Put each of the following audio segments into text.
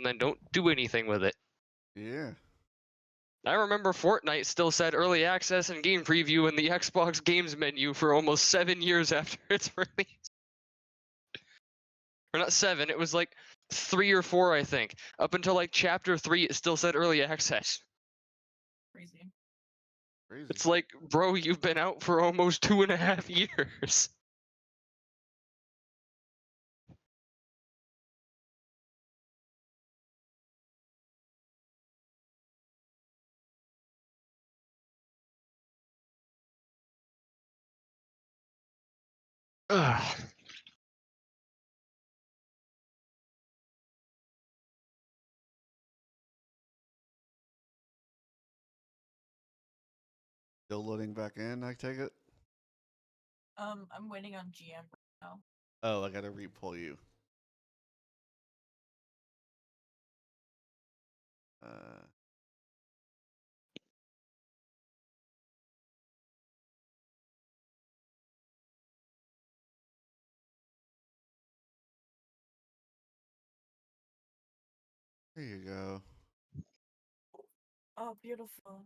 and then don't do anything with it. Yeah. I remember Fortnite still said early access and game preview in the Xbox games menu for almost 7 years after its release. Or not 7, it was like 3 or 4, I think. Up until like chapter 3, it still said early access. Crazy. It's like, bro, you've been out for almost 2.5 years. Ugh. Still loading back in, I take it? I'm waiting on GM right now. Oh, I gotta re-pull you. There you go. Oh, beautiful.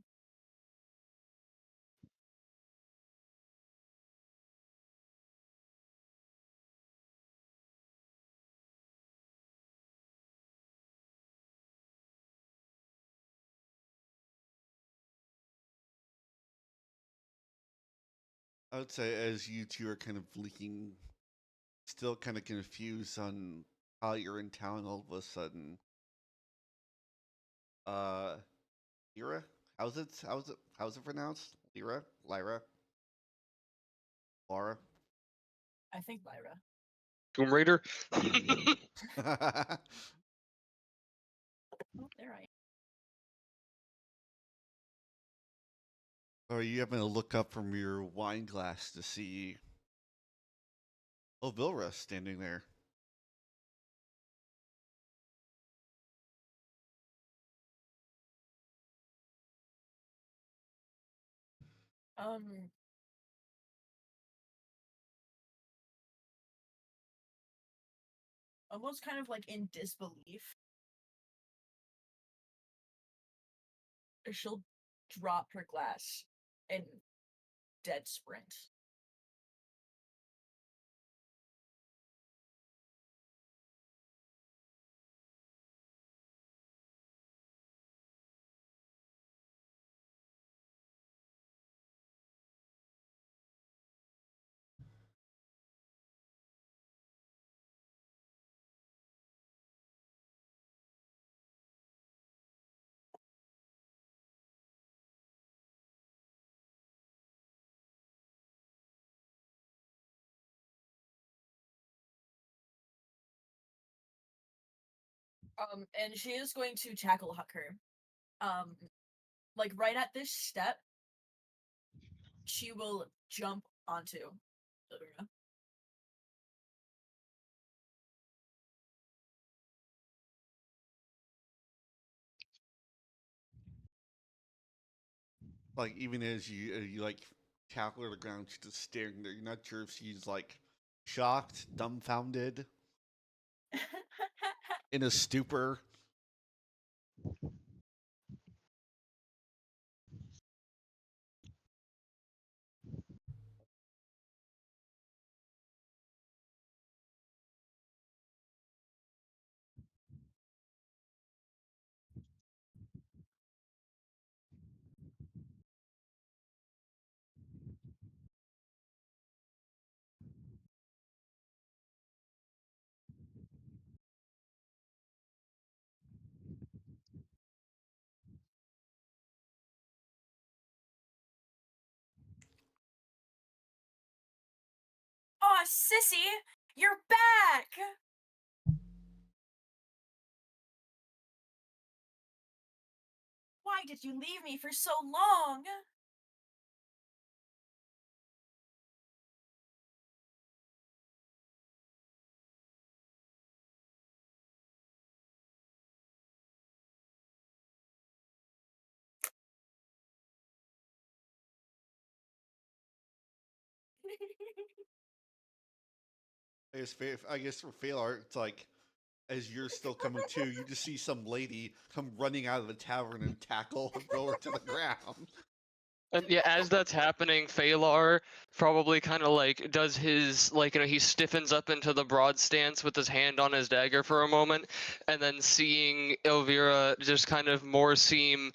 I would say as you two are kind of leaking, still kind of confused on how you're in town all of a sudden. Lyra? How's it pronounced? Lyra? Lyra? Laura? I think Lyra. Tomb Raider? Oh, there I am. Or are you having to look up from your wine glass to see Vilra standing there? Almost kind of like in disbelief. She'll drop her glass and dead sprint. And she is going to tackle Hucker. Like right at this step, she will jump onto Lyra. Like even as you like tackle her to the ground, she's just staring there. You're not sure if she's like shocked, dumbfounded, in a stupor. Oh, sissy, you're back! Why did you leave me for so long? I guess for fail art, it's like as you're still coming to, you just see some lady come running out of the tavern and tackle Rower to the ground. And yeah, as that's happening, Phalar probably kind of like does his he stiffens up into the broad stance with his hand on his dagger for a moment, and then seeing Elvira just kind of more seem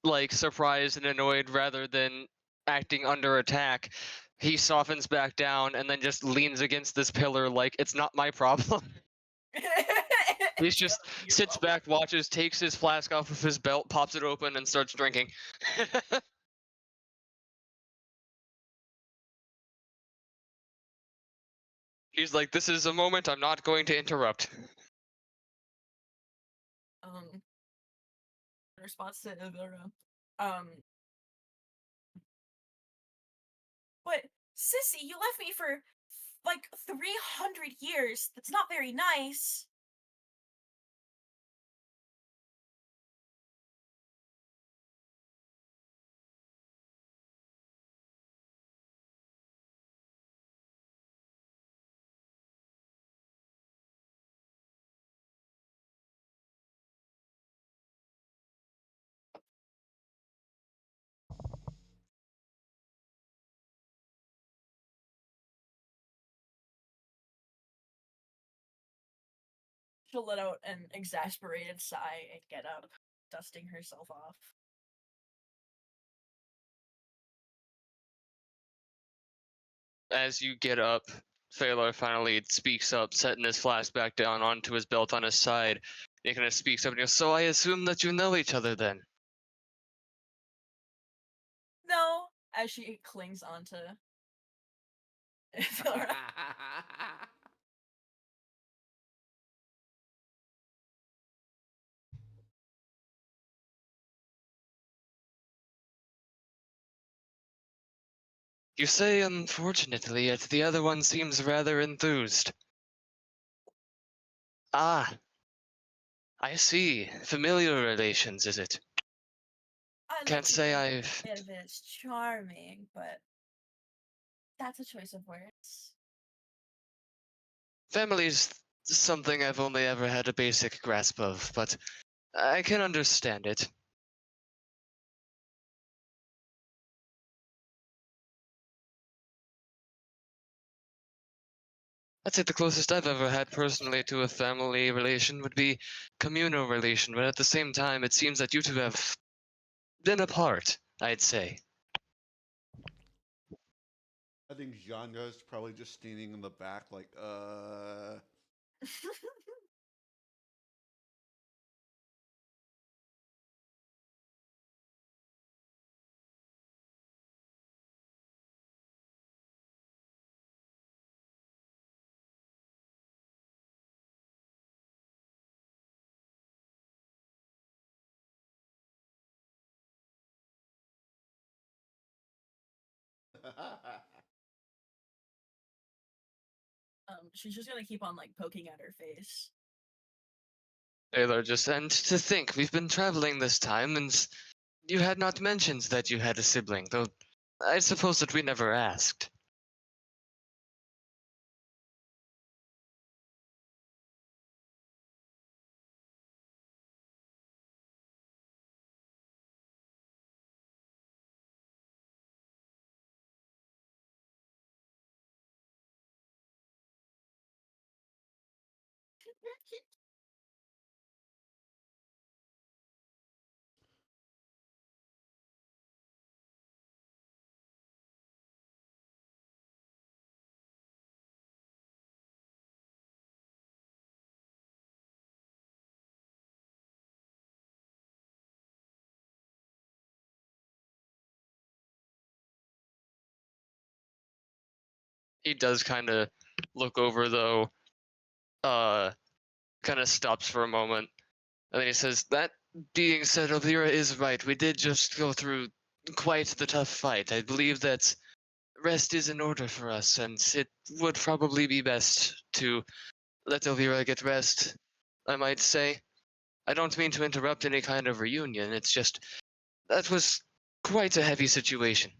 like surprised and annoyed rather than acting under attack, he softens back down and then just leans against this pillar like it's not my problem. He just sits back, watches, takes his flask off of his belt, pops it open, and starts drinking. He's like, this is a moment I'm not going to interrupt. In response to Elvira, but sissy, you left me for like 300 years. That's not very nice. She'll let out an exasperated sigh and get up, dusting herself off. As you get up, Phalar finally speaks up, setting his flask back down onto his belt on his side. He kind of speaks up and goes, so I assume that you know each other then? No, as she clings onto Elvira. You say unfortunately, yet the other one seems rather enthused. Ah, I see. Familiar relations, is it? I like Can't to say think I've... of it as charming, but that's a choice of words. Family's something I've only ever had a basic grasp of, but I can understand it. I'd say the closest I've ever had personally to a family relation would be communal relation, but at the same time, it seems that you two have been apart, I'd say. I think Genre's probably just standing in the back, like, She's just gonna keep on like poking at her face. Taylor just, and to think, we've been traveling this time, and you had not mentioned that you had a sibling, though I suppose that we never asked. He does kind of look over, though, kind of stops for a moment, and then he says, that being said, Elvira is right. We did just go through quite the tough fight. I believe that rest is in order for us, and it would probably be best to let Elvira get rest, I might say. I don't mean to interrupt any kind of reunion, it's just that was quite a heavy situation.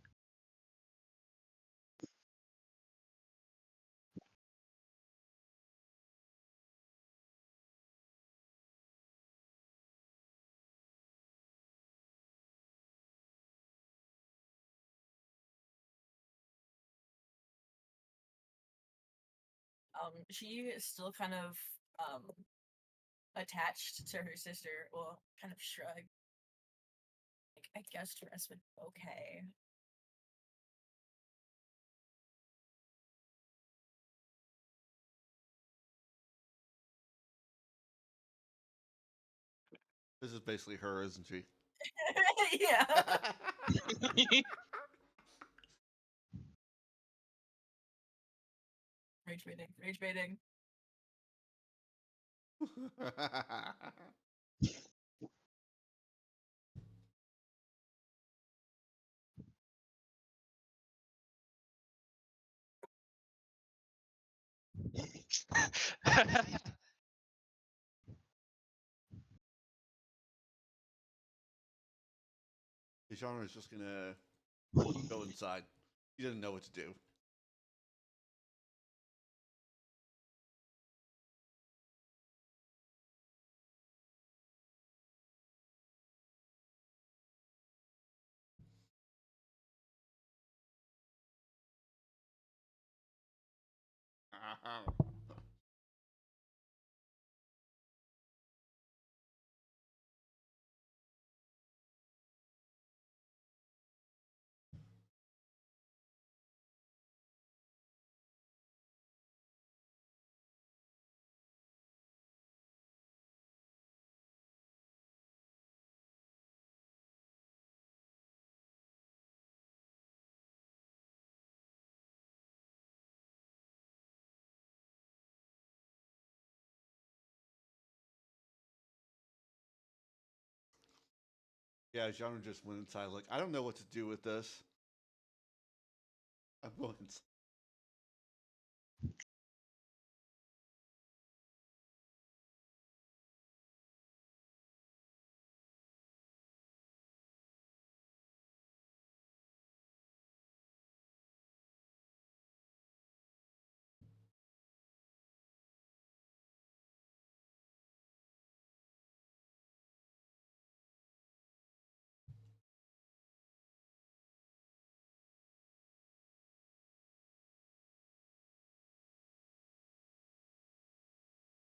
She is still kind of attached to her sister. Well, kind of shrug. Like, I guess dress would be okay. This is basically her, isn't she? Yeah. Rage baiting. Rage baiting. Genre is just gonna go inside. He doesn't know what to do. Yeah, genre just went inside. Like, I don't know what to do with this. I'm going inside.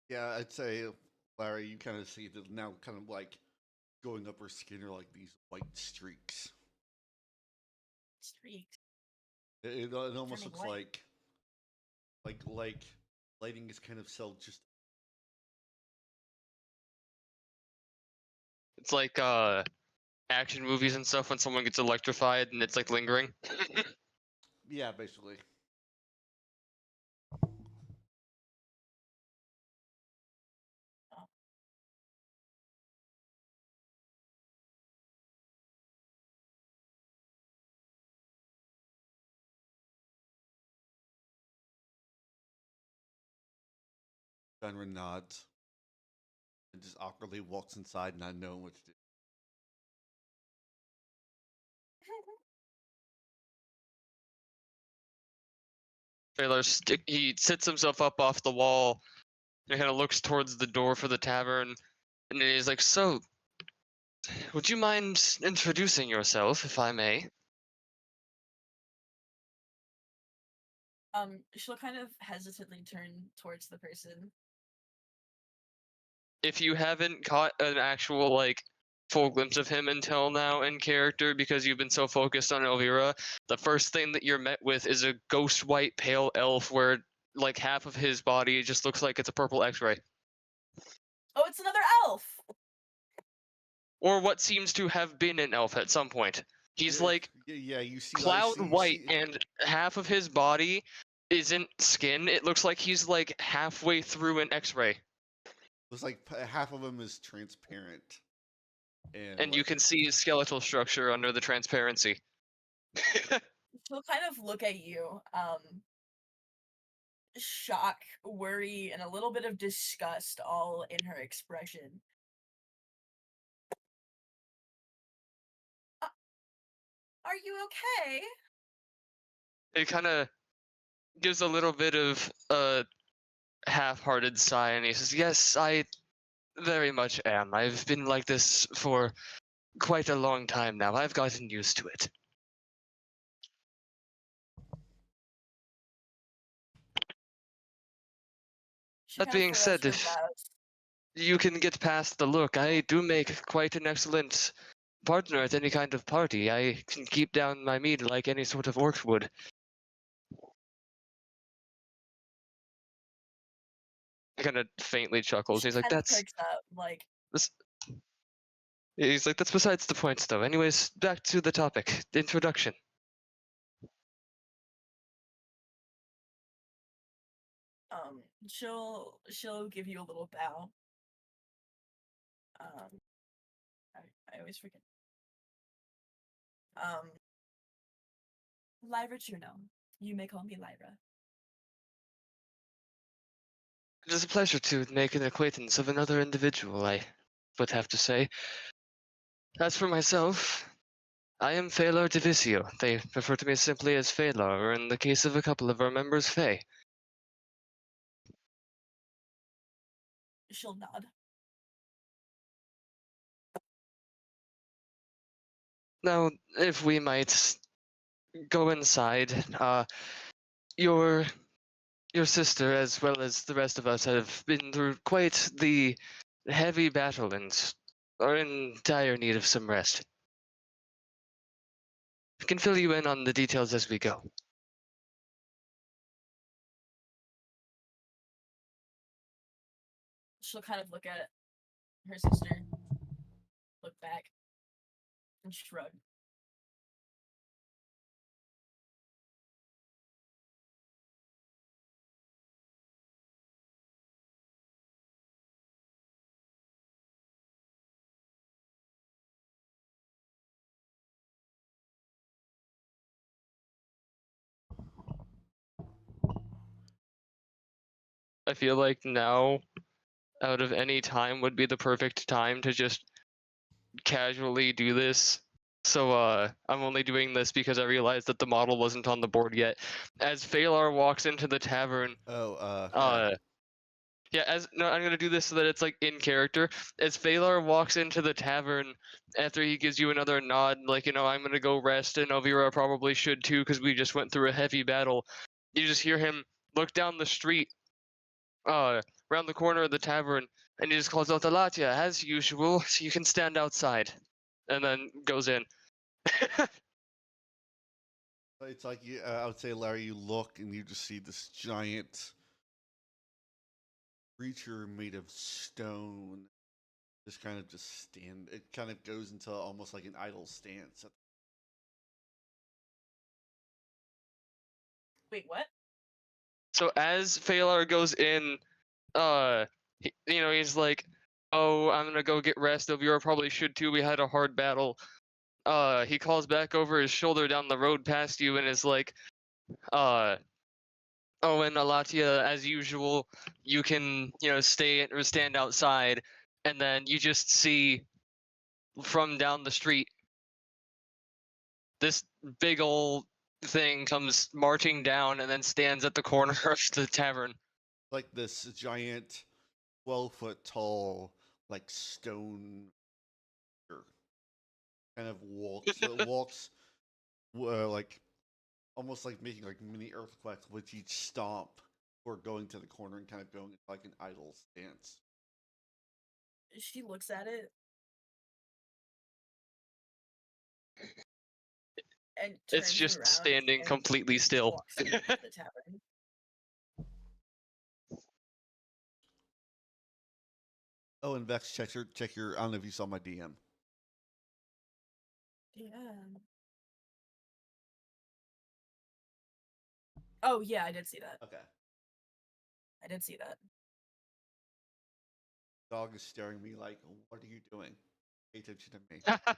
Yeah, I'd say, Larry, you kind of see that now, kind of like going up her skin are like these white streaks. Streaked. It almost Turning looks white. like lighting is kind of so just. It's like action movies and stuff when someone gets electrified and it's like lingering. Yeah, basically. Oh. Genre nods and just awkwardly walks inside, not knowing what to do. He sits himself up off the wall and kind of looks towards the door for the tavern, and he's like, "So, would you mind introducing yourself, if I may?" She'll kind of hesitantly turn towards the person. If you haven't caught an actual like full glimpse of him until now in character because you've been so focused on Elvira, the first thing that you're met with is a ghost white pale elf where like half of his body just looks like it's a purple X-ray. Oh, it's another elf! Or what seems to have been an elf at some point. He's like Yeah, you see cloud you white, see, and half of his body isn't skin. It looks like he's like halfway through an X-ray, looks like half of him is transparent, and you can see his skeletal structure under the transparency. She'll kind of look at you, shock, worry, and a little bit of disgust all in her expression. Are you okay? It kind of gives a little bit of a half-hearted sigh, and he says, "Yes, I very much am. I've been like this for quite a long time now. I've gotten used to it." She That kind of being furrows said, her if brows. you can get past the look, I do make quite an excellent partner at any kind of party. I can keep down my mead like any sort of orc would. He kind of faintly chuckles. She He's like, kind of "That's perks up, like, this." He's like, "That's besides the point, though." Anyways, back to the topic. The introduction. she'll give you a little bow. I always forget. Um, Lyra Juno. You may call me Lyra. It is a pleasure to make an acquaintance of another individual, I would have to say. As for myself, I am Phalar Divisio. They refer to me simply as Phalar, or in the case of a couple of our members, Fae. She'll nod. Now, if we might go inside, your your sister, as well as the rest of us, have been through quite the heavy battle and are in dire need of some rest. I can fill you in on the details as we go. She'll kind of look at her sister, look back, and shrug. I feel like now, out of any time, would be the perfect time to just casually do this. So I'm only doing this because I realized that the model wasn't on the board yet. As Phalar walks into the tavern, Yeah. yeah, I'm gonna do this so that it's like in character. As Phalar walks into the tavern after he gives you another nod, like, I'm gonna go rest, and Elvira probably should too, because we just went through a heavy battle. You just hear him look down the street, around the corner of the tavern, and he just calls out Alatia, as usual, so you can stand outside. And then goes in. It's like I would say, Larry, you look and you just see this giant creature made of stone. Just kind of just stand. It kind of goes into almost like an idle stance. Wait, what? So as Phalar goes in, he's like, "Oh, I'm gonna go get rest. Elvira probably should too. We had a hard battle." He calls back over his shoulder down the road past you and is like, uh, "Oh, and Alatia, as usual, you can, stay or stand outside." And then you just see from down the street, this big old thing comes marching down and then stands at the corner of the tavern. Like this giant 12-foot tall, like stone kind of walks like almost like making like mini earthquakes with each stomp or going to the corner and kind of going into like an idle stance. She looks at it and It's turns just around standing and completely still. walks into the tavern. Oh, and Vex, check your. I don't know if you saw my DM. Yeah. Oh yeah, I did see that. Okay. I did see that. Dog is staring at me like, "What are you doing? Pay attention to me."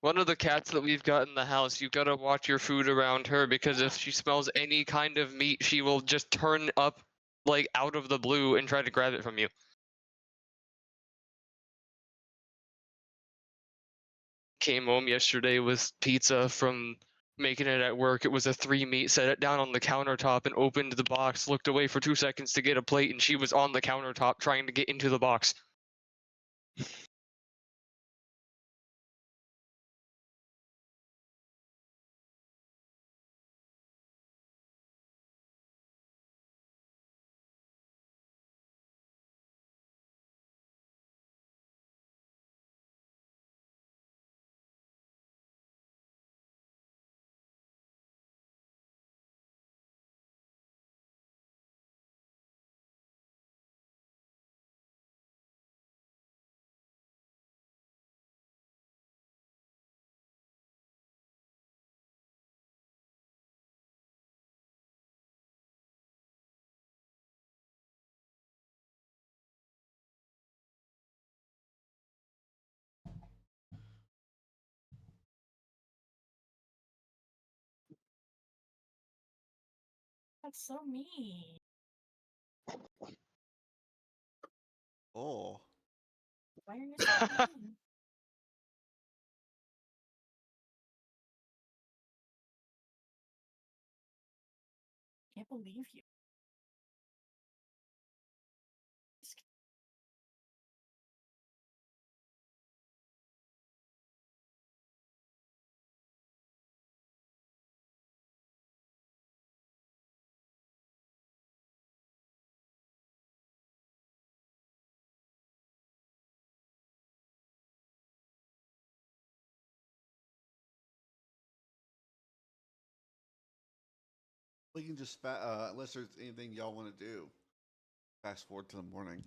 One of the cats that we've got in the house, you've got to watch your food around her, because if Yeah. she smells any kind of meat, she will just turn up like out of the blue and try to grab it from you. Came home yesterday with pizza from making it at work. It was a 3 meat, set it down on the countertop and opened the box, looked away for 2 seconds to get a plate, and she was on the countertop trying to get into the box. That's so mean. Oh. Why are you so mean? Can't believe you. We can just unless there's anything y'all want to do. Fast forward to the morning.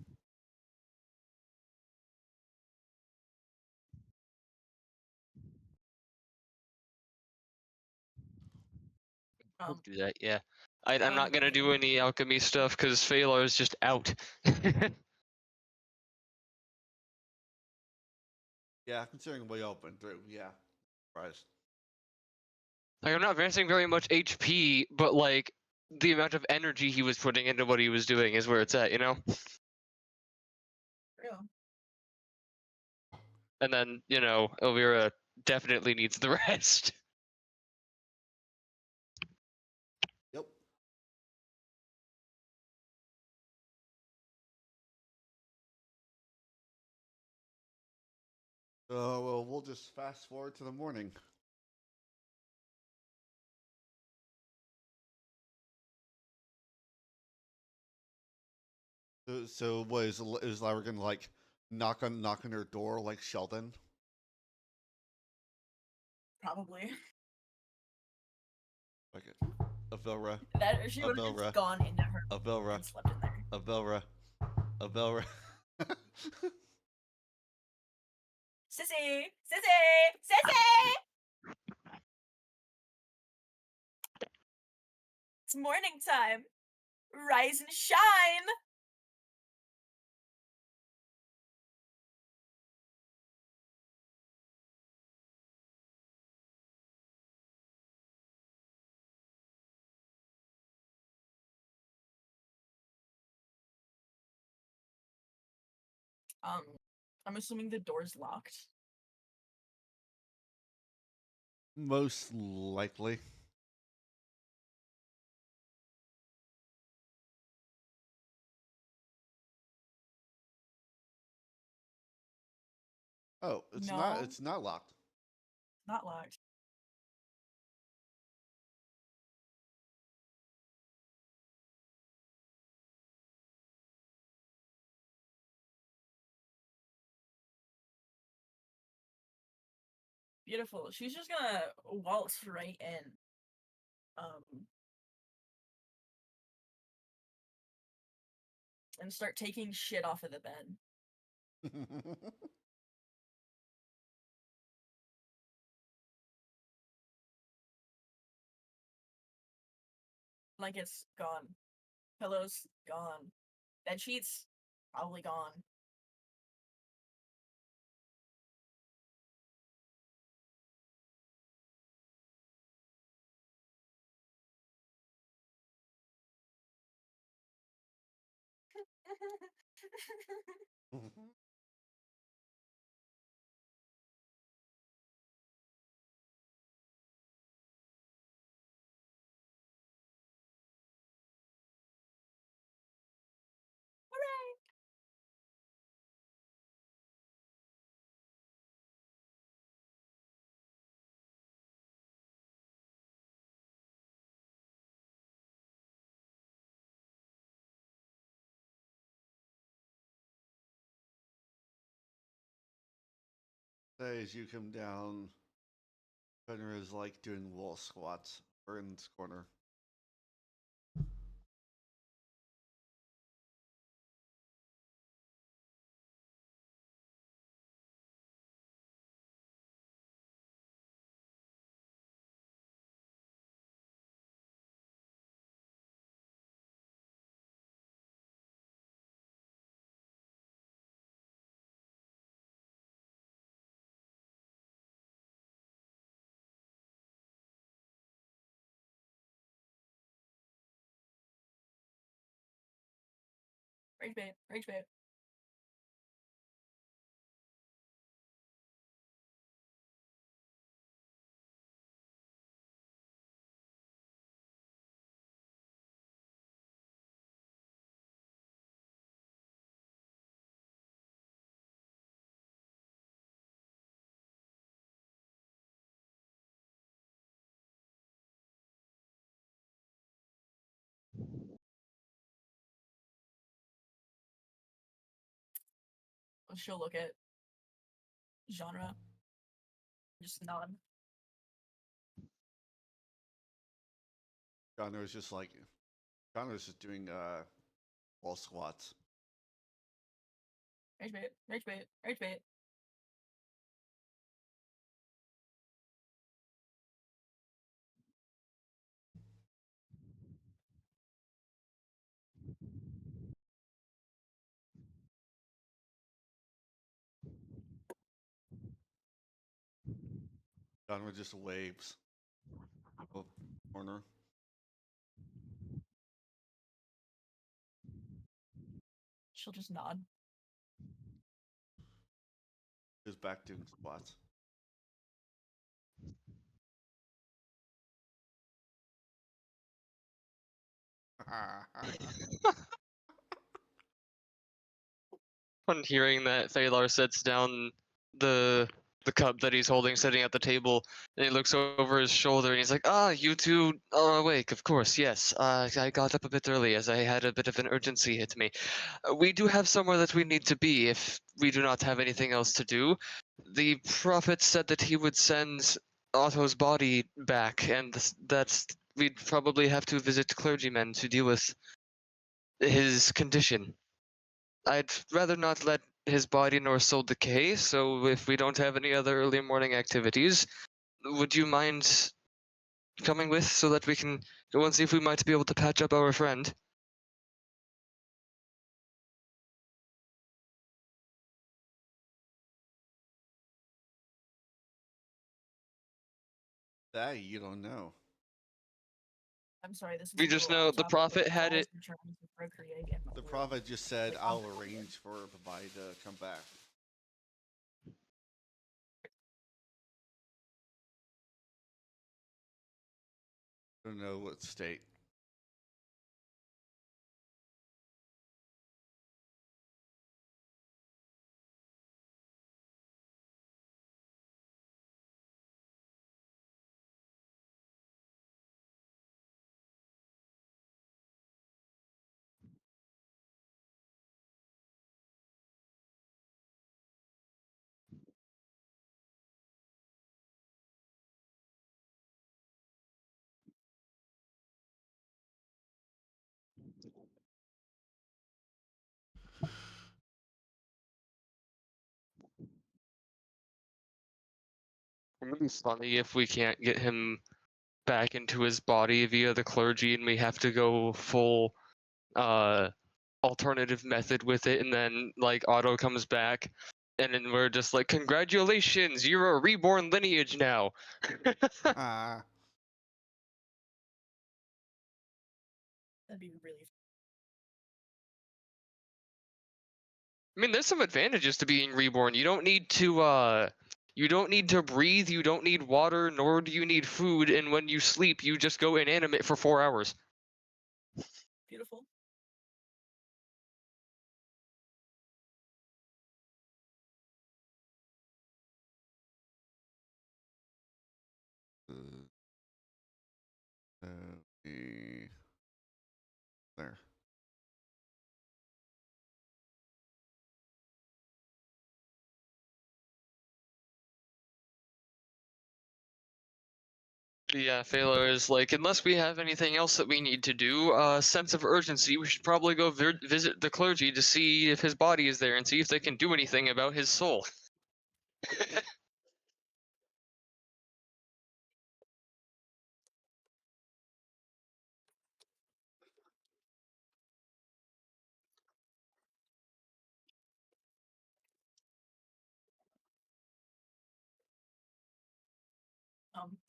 I'll do that, yeah. I'm Oh, not gonna do okay. any alchemy stuff because Phalar is just out. Yeah, considering what y'all been through, yeah. Surprised. Like, I'm not advancing very much HP, but like the amount of energy he was putting into what he was doing is where it's at, you know? Real. And then, you know, Elvira definitely needs the rest. Yep. Well, we'll just fast forward to the morning. So what is Lyra gonna like knock on her door like Sheldon? Probably. Like Avilra, That or she would have Avilra, just gone into her room Avilra, and slept in there. Avilra, Avilra. Sissy! Sissy! Sissy! It's morning time. Rise and shine. I'm assuming the door's locked. Most likely. Oh, it's not. No. It's not locked. Not locked. Beautiful. She's just gonna waltz right in. And start taking shit off of the bed. Blankets gone. Pillows gone. Bed sheets probably gone. Hooray! As you come down, Fenrir is like doing wall squats or in this corner. Rage bait. Rage bait. She'll look at genre. Just nod. Connor's just like Connor's just doing wall squats. Rage bait. Rage bait. Rage bait. Connor just waves. Oh, corner. She'll just nod. Goes back doing squats. On hearing that, Phalar sets down the cup that he's holding, sitting at the table, and he looks over his shoulder and he's like, "Ah, you two are awake, of course, yes. I got up a bit early as I had a bit of an urgency hit me. We do have somewhere that we need to be if we do not have anything else to do. The prophet said that he would send Otto's body back, and that's we'd probably have to visit clergymen to deal with his condition. I'd rather not let his body nor soul decay, so if we don't have any other early morning activities, would you mind coming with so that we can go and see if we might be able to patch up our friend?" That you don't know. I'm sorry, this is We a just little know off the topic, prophet but had balls it. are trying to procreate in my The room. prophet just said, Like, "I'll I'm- arrange for Babai to come back." Don't know what state. It would be funny if we can't get him back into his body via the clergy and we have to go full alternative method with it, and then like Otto comes back and then we're just like, "Congratulations, you're a reborn lineage now." Ah, That'd be really. I mean, there's some advantages to being reborn. You don't need to breathe, you don't need water, nor do you need food, and when you sleep, you just go inanimate for 4 hours. Beautiful. the- there. Yeah, Phalar is like, unless we have anything else that we need to do, sense of urgency, we should probably go visit the clergy to see if his body is there and see if they can do anything about his soul.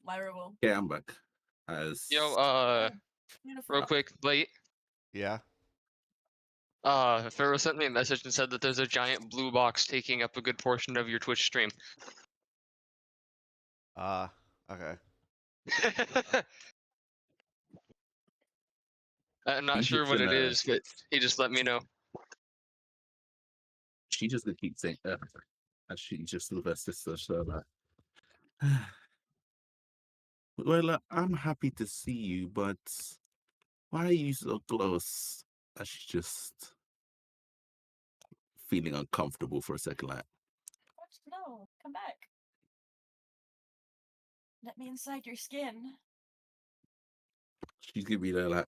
Lyra will. Okay, I'm back. As Yo, Oh, beautiful. real quick, late. Yeah. Pharaoh sent me a message and said that there's a giant blue box taking up a good portion of your Twitch stream. Okay. I'm not He's sure just what it gonna. is, but he just let me know. She's just gonna keep saying, and she's just with her sister. So like, well, I'm happy to see you, but why are you so close? And she's just feeling uncomfortable for a second. Like, What? No, come back. Let me inside your skin. she's gonna be there, like,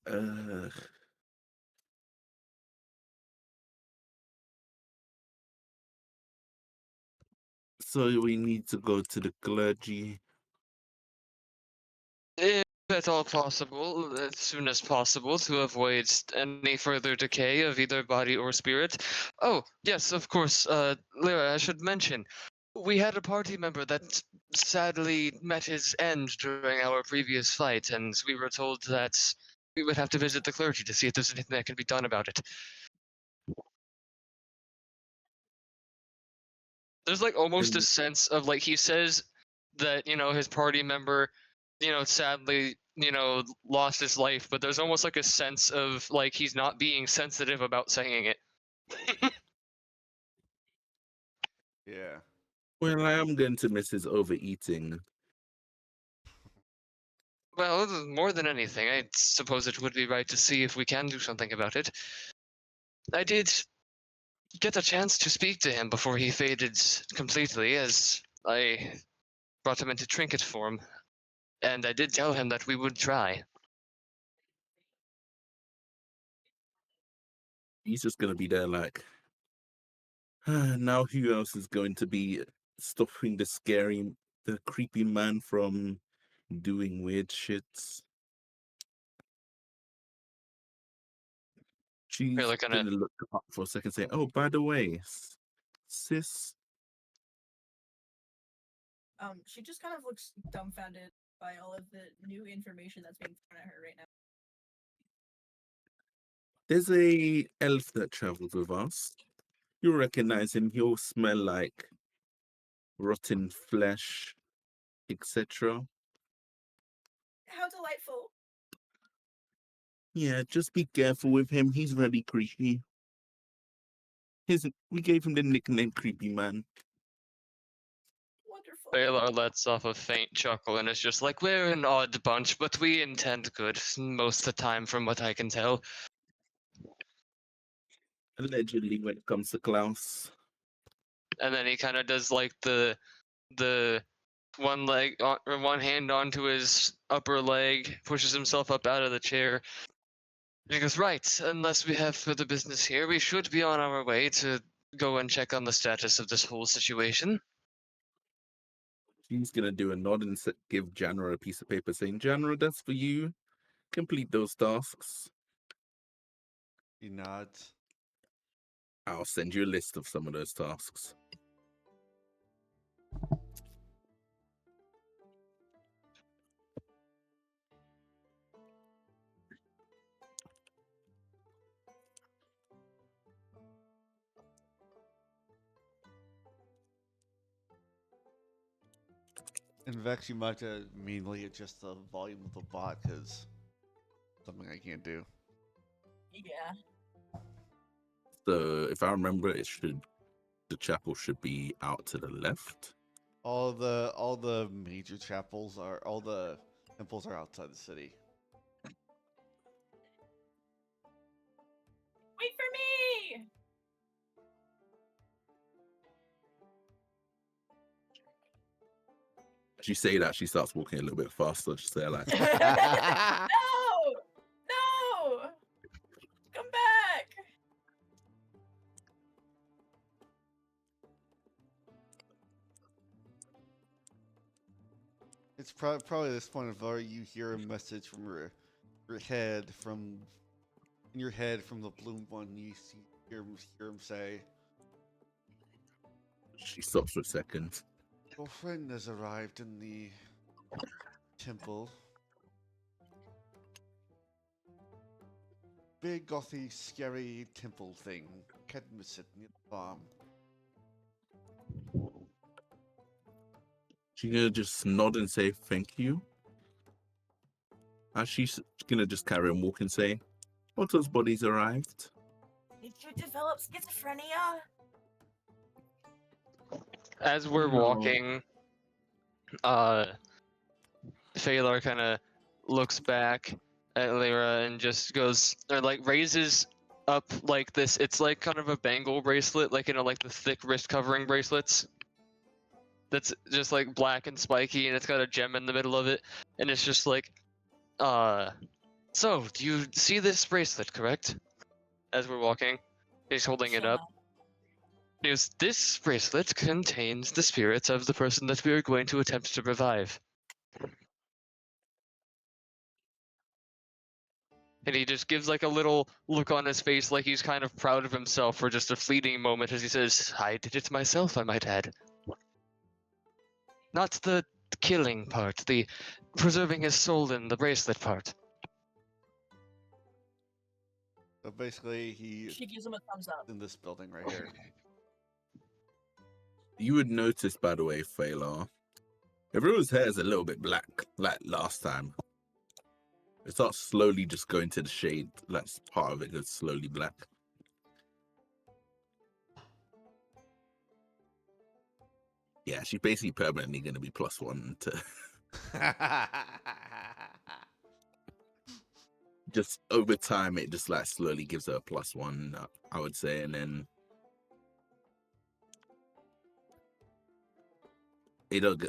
So we need to go to the clergy. If at all possible, as soon as possible, to avoid any further decay of either body or spirit. Oh, yes, of course, Lyra, I should mention, we had a party member that sadly met his end during our previous fight, and we were told that we would have to visit the clergy to see if there's anything that can be done about it. There's like almost a And sense of like he says that, his party member, sadly, lost his life, but there's almost like a sense of like he's not being sensitive about saying it. Yeah. well, I am going to miss his overeating. Well, more than anything, I suppose it would be right to see if we can do something about it. I did get a chance to speak to him before he faded completely, as I brought him into trinket form, and I did tell him that we would try. He's just gonna be there, like, now who else is going to be stopping the creepy man from doing weird shits? She's Really gonna gonna look up for a second, say, "Oh, by the way, sis, She just kind of looks dumbfounded by all of the new information that's being thrown at her right now. there's a elf that travels with us. You'll recognize him. He'll smell like rotten flesh, etc. How delightful! Yeah, just be careful with him. He's really creepy. We gave him the nickname Creepy Man." Wonderful. Baylor lets off a faint chuckle and is just like, we're an odd bunch, but we intend good most of the time, from what I can tell. Allegedly, when it comes to Klaus. And then he kind of does like the one leg or one hand onto his upper leg, pushes himself up out of the chair. And he goes, right, unless we have further business here, we should be on our way to go and check on the status of this whole situation. She's gonna do a nod and give Janra a piece of paper saying, "Janra, that's for you. Complete those tasks. He nods. I'll send you a list of some of those tasks." And Vex, you might mainly adjust the volume of the bot because something I can't do. Yeah. So if I remember, the chapel should be out to the left. All the major chapels are all the temples are outside the city. Wait for me! As you say that, she starts walking a little bit faster. Just there, like, No! No! Come back! It's probably this point of where you hear a message from your head from in your head from the blue one. You hear him say, she stops for a second. "Your friend has arrived in the temple. big gothy, scary temple thing. Can't miss it near the farm. She's gonna just nod and say thank you. As she's gonna just carry on walking, say, Otto's body's arrived. Did you develop schizophrenia? As we're No. walking, Phalar kind of looks back at Lyra and just goes, or like raises up like this. It's like kind of a bangle bracelet, like, you know, like the thick wrist covering bracelets. That's just like black and spiky, and it's got a gem in the middle of it, and it's just like, so do you see this bracelet, correct? As we're walking, he's holding it up. This bracelet contains the spirits of the person that we are going to attempt to revive. And he just gives like a little look on his face, like he's kind of proud of himself for just a fleeting moment as he says, I did it myself, I might add. Not the killing part, the preserving his soul in the bracelet part. So basically, he She gives him a thumbs up. in this building right here. You would notice, by the way, Phalar, everyone's hair is a little bit black, like last time. It starts slowly just going to the shade. That's part of it goes slowly black. Yeah, she's basically permanently going to be +1 to just over time. It just like slowly gives her a +1, I would say, and then it don't.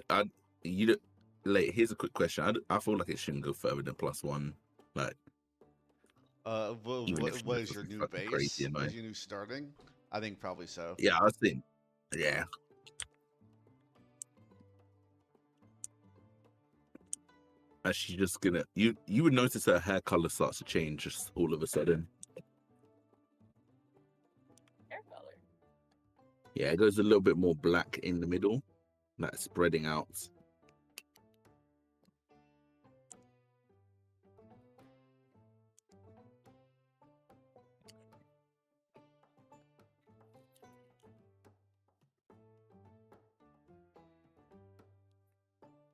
You don't. Like, here's a quick question. I feel like it shouldn't go further than +1. Like, even if what it's is your new fucking base? crazy, What annoying. is your new starting? I think probably so. yeah, I think, yeah. And she's just gonna. You would notice her hair color starts to change just all of a sudden. Hair color. Yeah, it goes a little bit more black in the middle, like spreading out.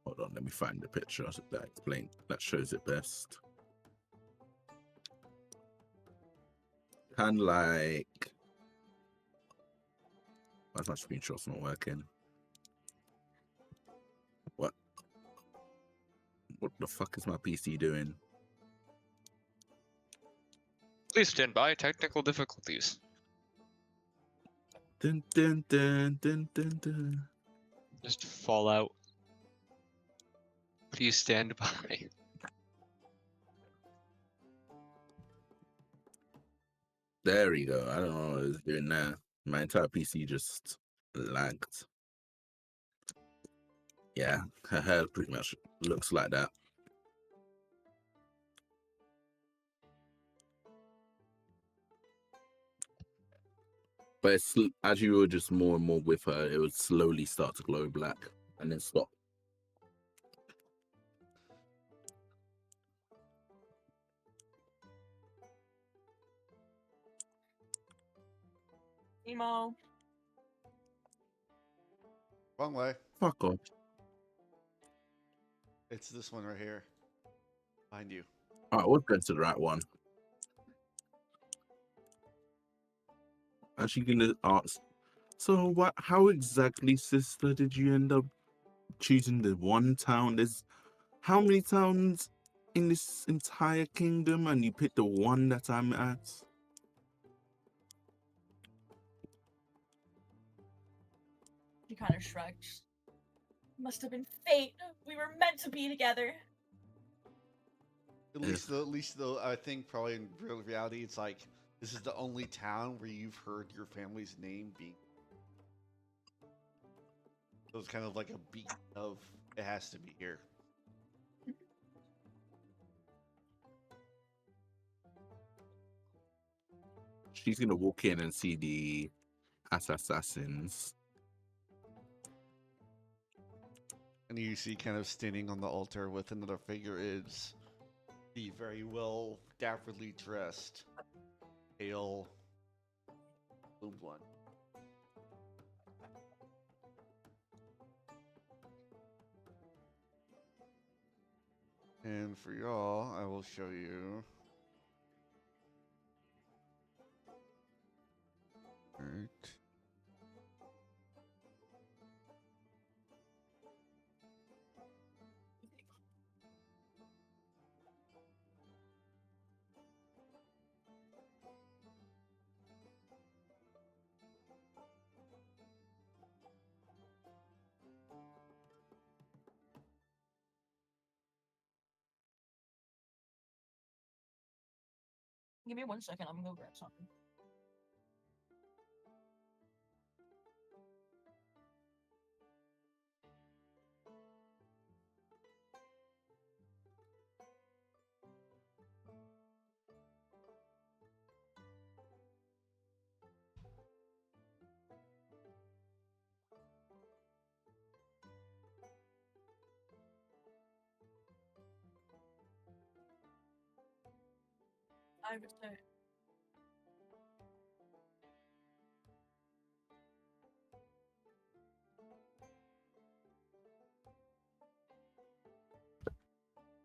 Hold on, let me find the picture that shows it best. Kind of like, why's my screenshot's not working? What the fuck is my PC doing? Please stand by, technical difficulties. Dun, dun, dun, dun, dun, dun. Just fall out. Please stand by. There we go. I don't know what it's doing now. My entire PC just lagged. Yeah, her hair pretty much looks like that. But it's, as you were just more and more with her, it would slowly start to glow black and then stop. Emo. Wrong way. Fuck off. It's this one right here. Behind you. Alright, we'll go to the right one. Actually gonna ask, so what, how exactly, sister, did you end up choosing the one town? There's how many towns in this entire kingdom and you picked the one that I'm at? She kind of shrugs. Must have been fate. We were meant to be together. At least though, I think probably in real reality, it's like this is the only town where you've heard your family's name being. So it's kind of like a beat of it has to be here. She's gonna walk in and see the assassins. And you see kind of standing on the altar with another figure is The very well dapperly dressed, pale, bloomed one. And for y'all, I will show you. Alright. Give me 1 second. I'm gonna go grab something. I would say.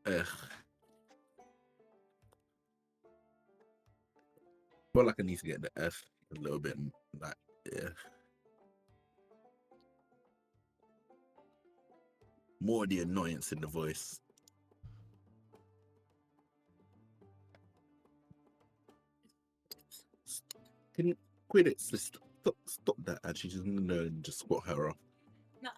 Ugh. Feel like I need to get the F a little bit. Like, yeah. More the annoyance in the voice. Can you quit it, sister? Stop that. Actually, she's gonna just squat her off. No,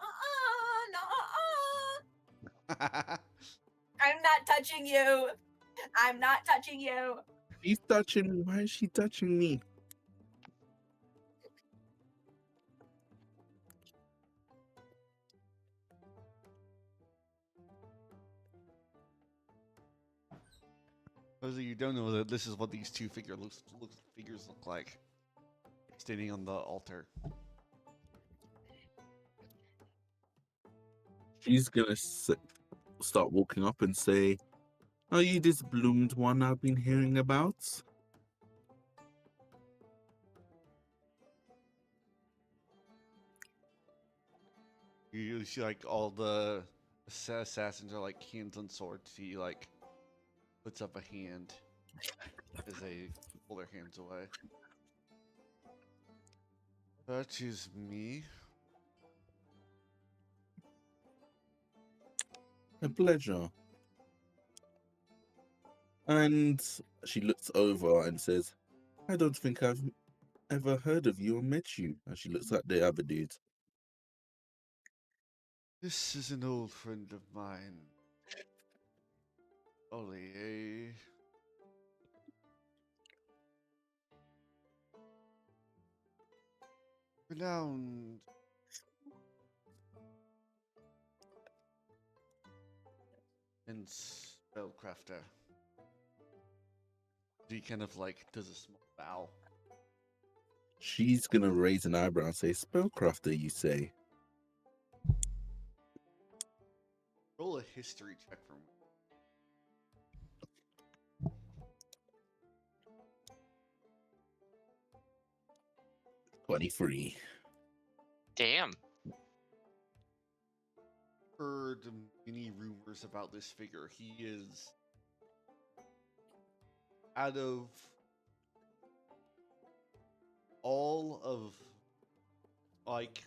I'm not touching you. I'm not touching you. She's touching me. Why is she touching me? Those of you who don't know that this is what these two figures look like, standing on the altar. She's gonna start walking up and say, "Are you this bloomed one I've been hearing about?" You see, like all the assassins are like hands on swords. He like puts up a hand as they pull their hands away. That is me. A pleasure. And she looks over and says, "I don't think I've ever heard of you or met you." And she looks at the other dude. This is an old friend of mine. Ollie, a renowned and spellcrafter. He kind of like does a small bow. She's gonna raise an eyebrow and say, "Spellcrafter, you say?" Roll a history check for me. 23. Damn. Heard many rumors about this figure. He is out of all of out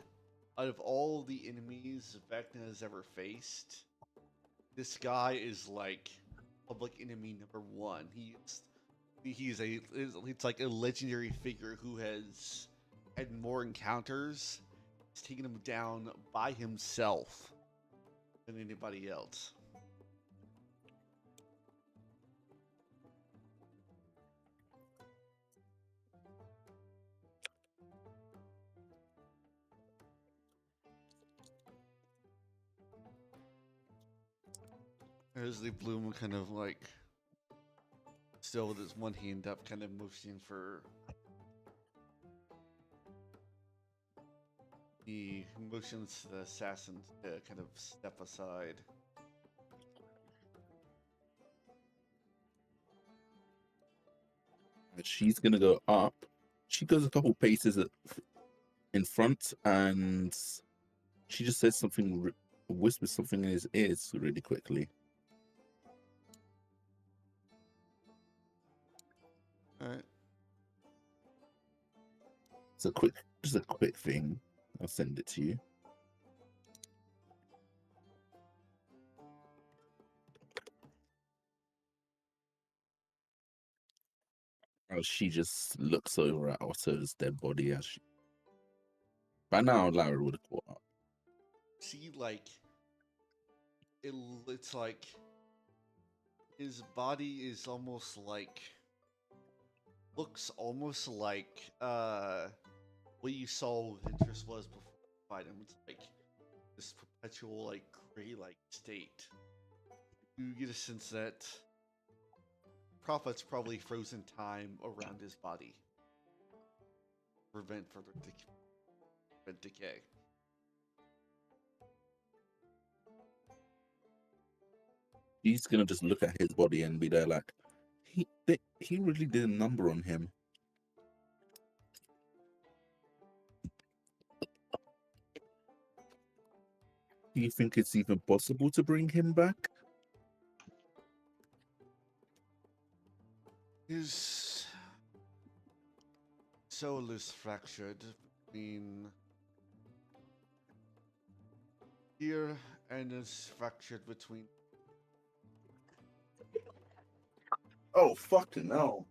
of all the enemies Vecna has ever faced, this guy is like public enemy #1. It's like a legendary figure who has had more encounters. He's taken him down by himself than anybody else. As the Bloom kind of like still with his one hand up, kind of motioning for he motions the assassin to kind of step aside. She's gonna go up. She goes a couple paces in front, and she just says something, whispers something in his ears really quickly. All right. It's just a quick thing. I'll send it to you. Oh, she just looks over at Otto's dead body as she. By now, Lara would have caught up. See, like, it's like his body is almost like looks almost like what you saw Ventress was before you fight him. It's like this perpetual like gray like state. You get a sense that Prophet's probably frozen time around his body. Prevent further decay. He's gonna just look at his body and be there like, he really did a number on him. Do you think it's even possible to bring him back? His soul is fractured between here and is fractured between. Oh, fucking hell.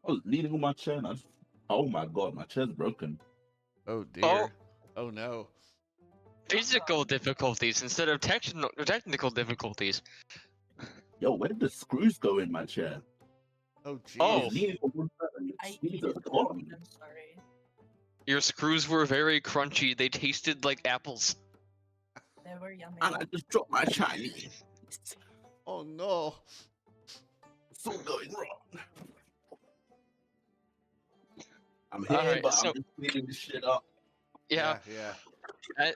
I was leaning on my chair and oh my god, my chair's broken. Oh dear. Oh no. Physical difficulties instead of technical difficulties. Yo, where did the screws go in my chair? Oh jeez. I Oh. was leaning on one side and the I screws ate are it. at the bottom. I'm sorry. Your screws were very crunchy. They tasted like apples. They were yummy. And I just dropped my Chinese. Oh no. It's all going wrong. I'm here, Alright, but so- I'm just cleaning this shit up. Yeah.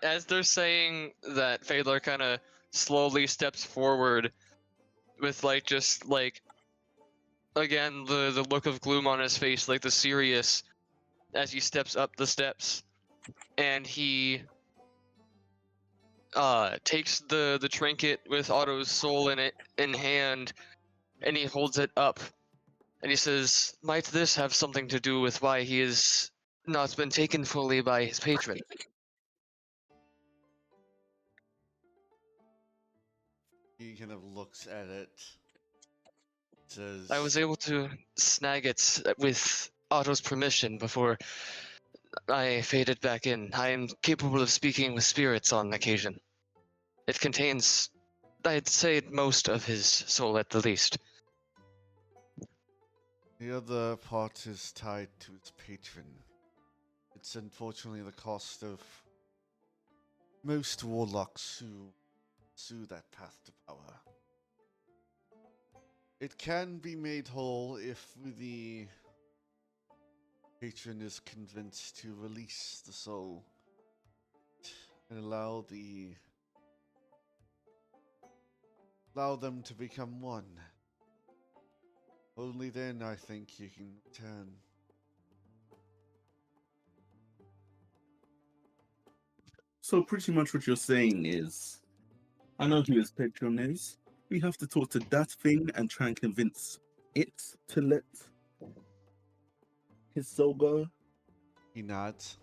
As they're saying that, Fedor kind of slowly steps forward with like just like again the look of gloom on his face, like the serious, as he steps up the steps, and he takes the trinket with Otto's soul in it in hand, and he holds it up, and he says, "Might this have something to do with why he has not been taken fully by his patron?" He kind of looks at it. Says, I was able to snag it with Otto's permission before I faded back in. I am capable of speaking with spirits on occasion. It contains, I'd say, most of his soul at the least. the other part is tied to its patron. It's unfortunately the cost of most warlocks who pursue that path to power. It can be made whole if the patron is convinced to release the soul and allow them to become one. Only then I think you can return. So pretty much what you're saying is, I know who his patron is. We have to talk to that thing and try and convince it to let his soul go. He nods.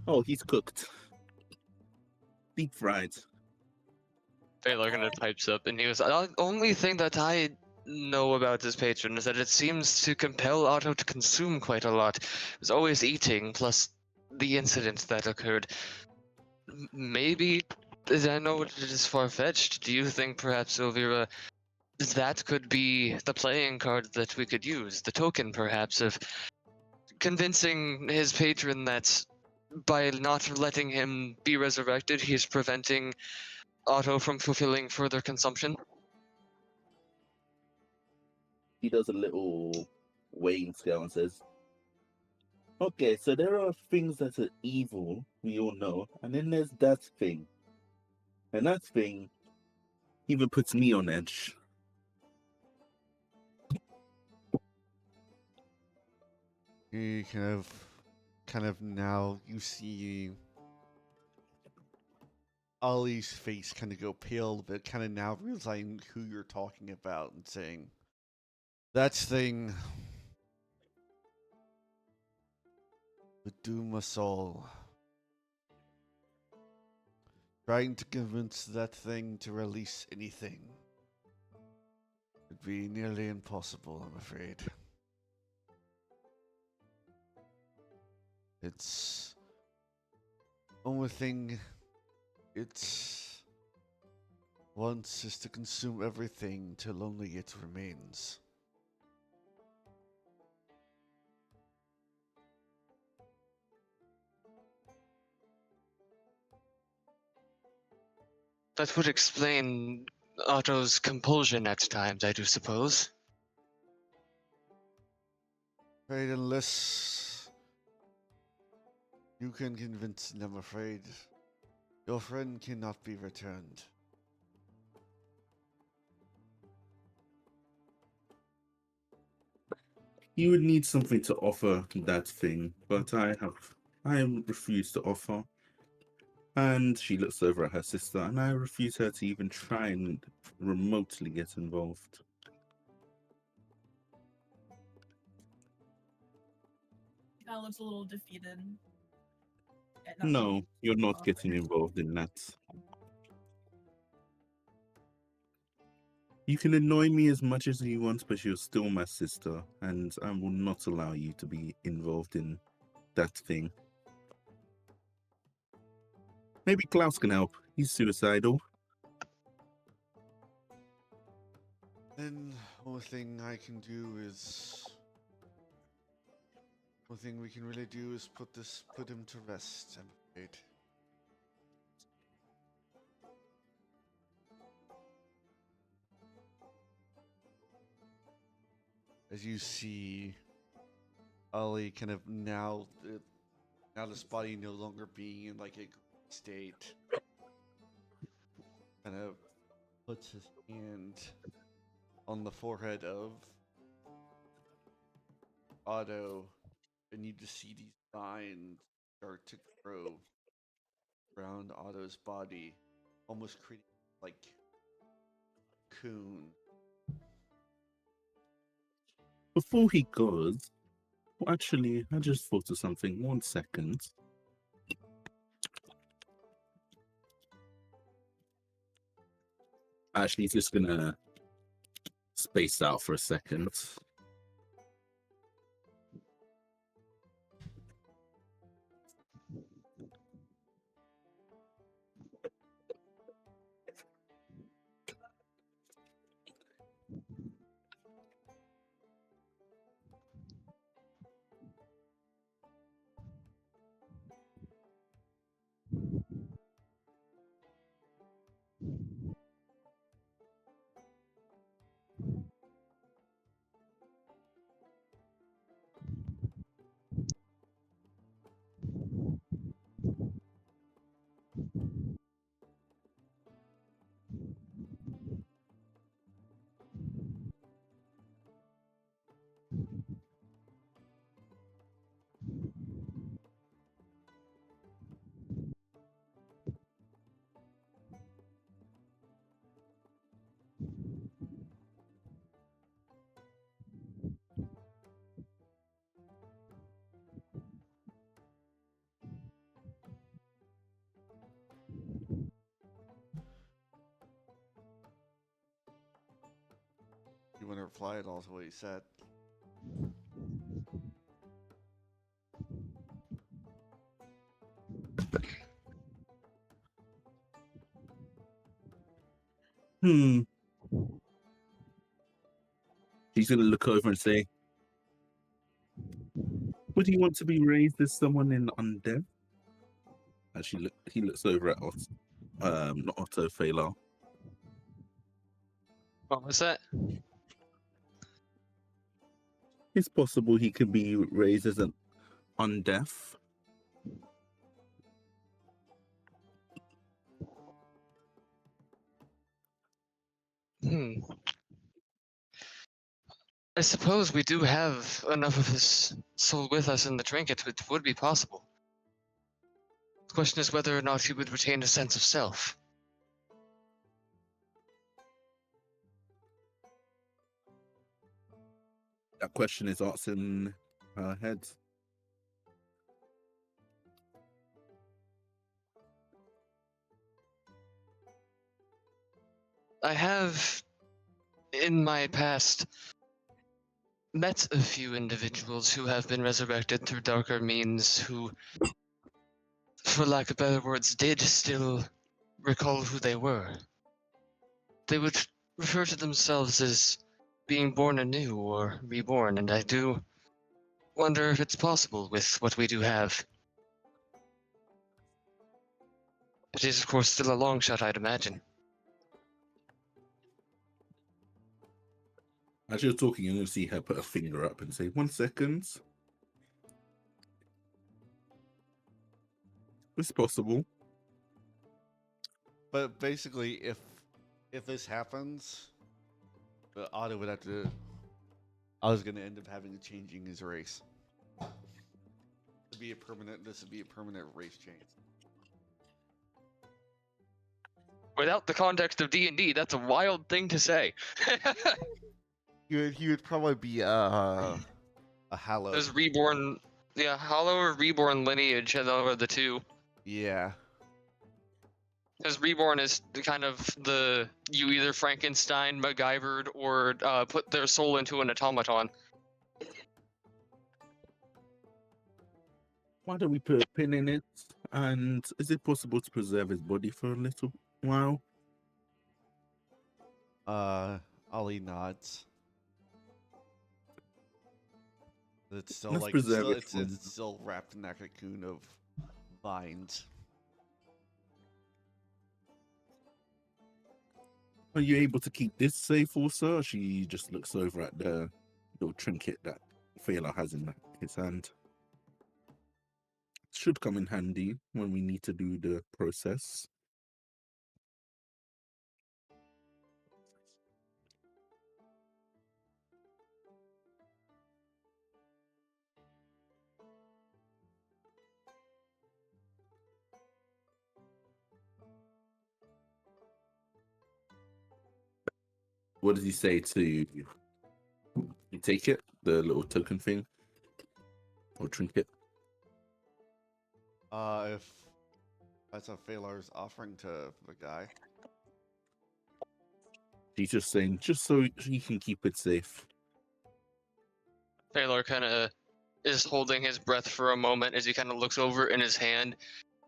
Oh, he's cooked. Deep fried. Baylor kind of pipes up, and he goes, "The only thing that I know about his patron is that it seems to compel Otto to consume quite a lot. He's always eating, plus the incident that occurred. Maybe, I know it is far-fetched. Do you think perhaps, Elvira, that could be the playing card that we could use? The token, perhaps, of convincing his patron that by not letting him be resurrected, he's preventing Otto from fulfilling further consumption?" He does a little weighing scale and says, okay, so there are things that are evil, we all know, and then there's that thing. And that thing even puts me on edge. You kind of now you see Ollie's face kind of go pale, but kind of now realizing who you're talking about and saying, that thing would doom us all. Trying to convince that thing to release anything would be nearly impossible, I'm afraid. It's only thing it wants is to consume everything till only it remains. That would explain Otto's compulsion at times, I do suppose. Right, unless you can convince them, I'm afraid your friend cannot be returned. You would need something to offer that thing, but I refuse to offer. And she looks over at her sister, and I refuse her to even try and remotely get involved. She kind of looks a little defeated. No, you're not getting involved in that. You can annoy me as much as you want, but you're still my sister, and I will not allow you to be involved in that thing. Maybe Klaus can help. He's suicidal. Then only thing I can do is only thing we can really do is put him to rest, I'm afraid. As you see Ollie kind of now this body no longer being in like a state, kind of puts his hand on the forehead of Otto, and you just see these vines start to grow around Otto's body, almost creating like cocoon. Before he goes, well, actually, I just thought of something. 1 second. Actually, he's just gonna space out for a second. You want to reply at all to what he said? He's gonna look over and say, would you want to be raised as someone in undead? Actually, he looks over at Otto, not Otto, Phalar. What was that? It's possible he could be raised as an undeaf. I suppose we do have enough of his soul with us in the trinket, which would be possible. The question is whether or not he would retain a sense of self. That question is asked in her head. I have, in my past, met a few individuals who have been resurrected through darker means who, for lack of better words, did still recall who they were. They would refer to themselves as being born anew or reborn, and I do wonder if it's possible with what we do have. It is, of course, still a long shot, I'd imagine. As you're talking, you're going to see her put a finger up and say, 1 second. It's possible. But basically, if this happens, Otto would have to. I was gonna end up having to changing his race. To be a permanent. This would be a permanent race change. Without the context of D&D, that's a wild thing to say. He would probably be a Hallow. There's reborn, yeah, Hollow or reborn lineage, those are the two. Yeah. Because reborn is kind of you either Frankenstein, MacGyvered, or put their soul into an automaton. Why don't we put a pin in it? And is it possible to preserve his body for a little while? Ollie nods. It's still Let's like preserve it it's for- still wrapped in that cocoon of vines. Are you able to keep this safe also? Or she just looks over at the little trinket that Phalar has in his hand. Should come in handy when we need to do the process. What does he say to you? You take it, the little token thing, or trinket. If that's what Phalar's offering to the guy. He's just saying, just so he can keep it safe. Taylor kind of is holding his breath for a moment as he kind of looks over in his hand,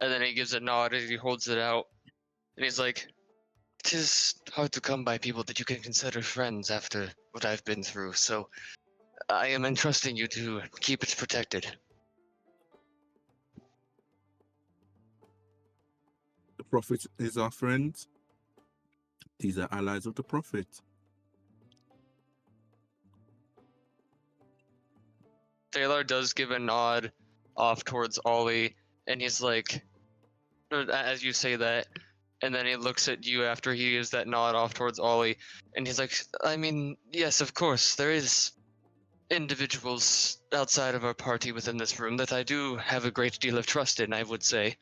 and then he gives a nod as he holds it out. And he's like, "It is hard to come by people that you can consider friends after what I've been through, so I am entrusting you to keep it protected." The Prophet is our friend. These are allies of the Prophet. Taylor does give a nod off towards Ollie, and he's like, as you say that, and then he looks at you after he gives that nod off towards Ollie, and he's like, I mean, yes, of course, there is individuals outside of our party within this room that I do have a great deal of trust in, I would say.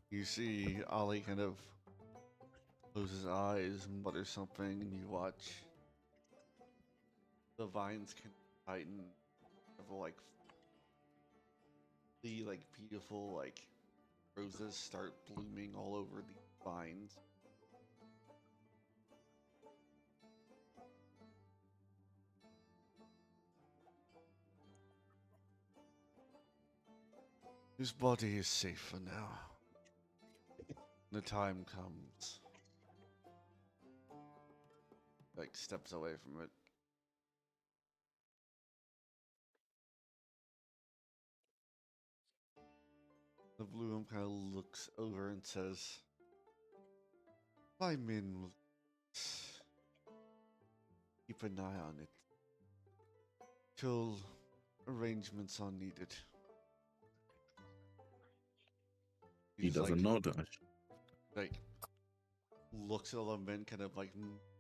You see Ollie kind of close his eyes and mutter something, and you watch the vines can tighten, like the beautiful roses start blooming all over the vines. His body is safe for now. The time comes. Steps away from it. The bloom kind of looks over and says, "My men will keep an eye on it till arrangements are needed. He He's doesn't know that. like looks at all the men, kind of like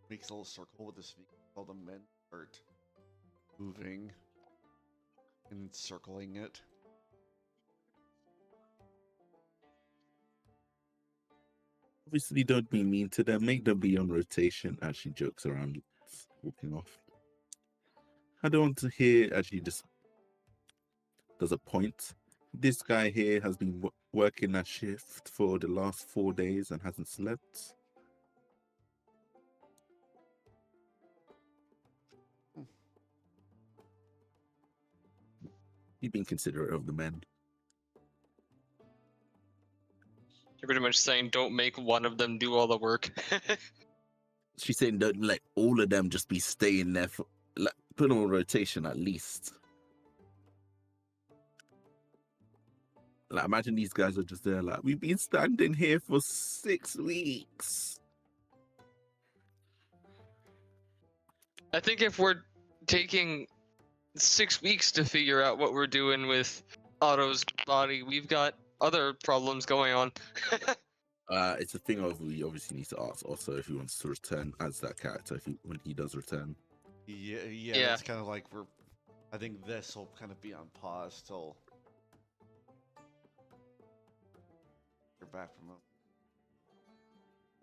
makes a little circle with his feet. All the men start moving and circling it. Obviously, don't be mean to them. Make them be on rotation as she jokes around, walking off. I don't want to hear as she just does a point. This guy here has been working a shift for the last 4 days and hasn't slept. You've been considerate of the men. You're pretty much saying don't make one of them do all the work. She's saying don't let all of them just be staying there for, like, put them on rotation at least. Like, imagine these guys are just there like, we've been standing here for 6 weeks. I think if we're taking 6 weeks to figure out what we're doing with Otto's body, we've got other problems going on. It's a thing of we obviously need to ask also if he wants to return as that character when he does return. Yeah, Yeah. it's kind of like I think this will kind of be on pause till you're back from him.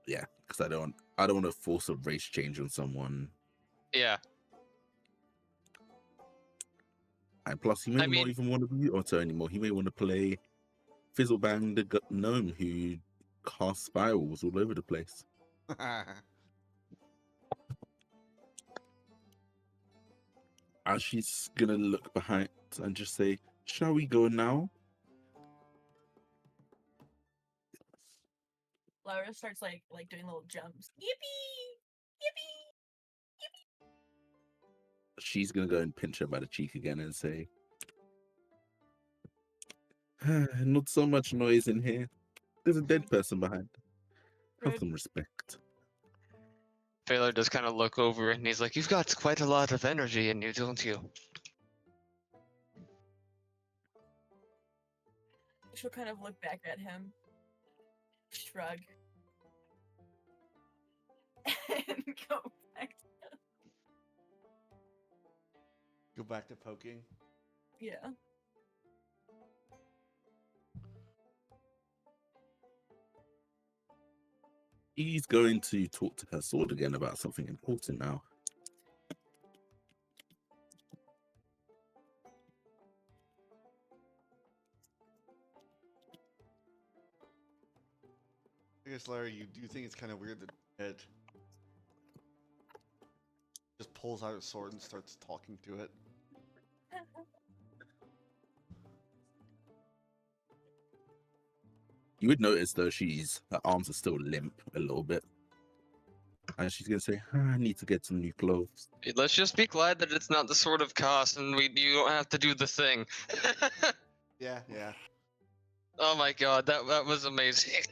Yeah, because I don't want to force a race change on someone. Yeah. And plus, he may not even want to be Otto anymore. He may want to play Fizzlebang the gnome who casts spirals all over the place. As she's gonna look behind and just say, "Shall we go now?" Laura starts like doing little jumps. Yippee! Yippee! She's gonna go and pinch her by the cheek again and say, "Not so much noise in here. There's a dead person behind. Have Rude. some respect." Taylor does kind of look over and he's like, "You've got quite a lot of energy in you, don't you?" She'll kind of look back at him, shrug, and go back. Go back to poking. Yeah. He's going to talk to her sword again about something important now. I guess, Larry, you do think it's kind of weird that Ed just pulls out his sword and starts talking to it. You would notice though her arms are still limp a little bit. And she's gonna say, "I need to get some new clothes." Let's just be glad that it's not the Sword of Kos and you don't have to do the thing. Yeah. Oh my god, that was amazing.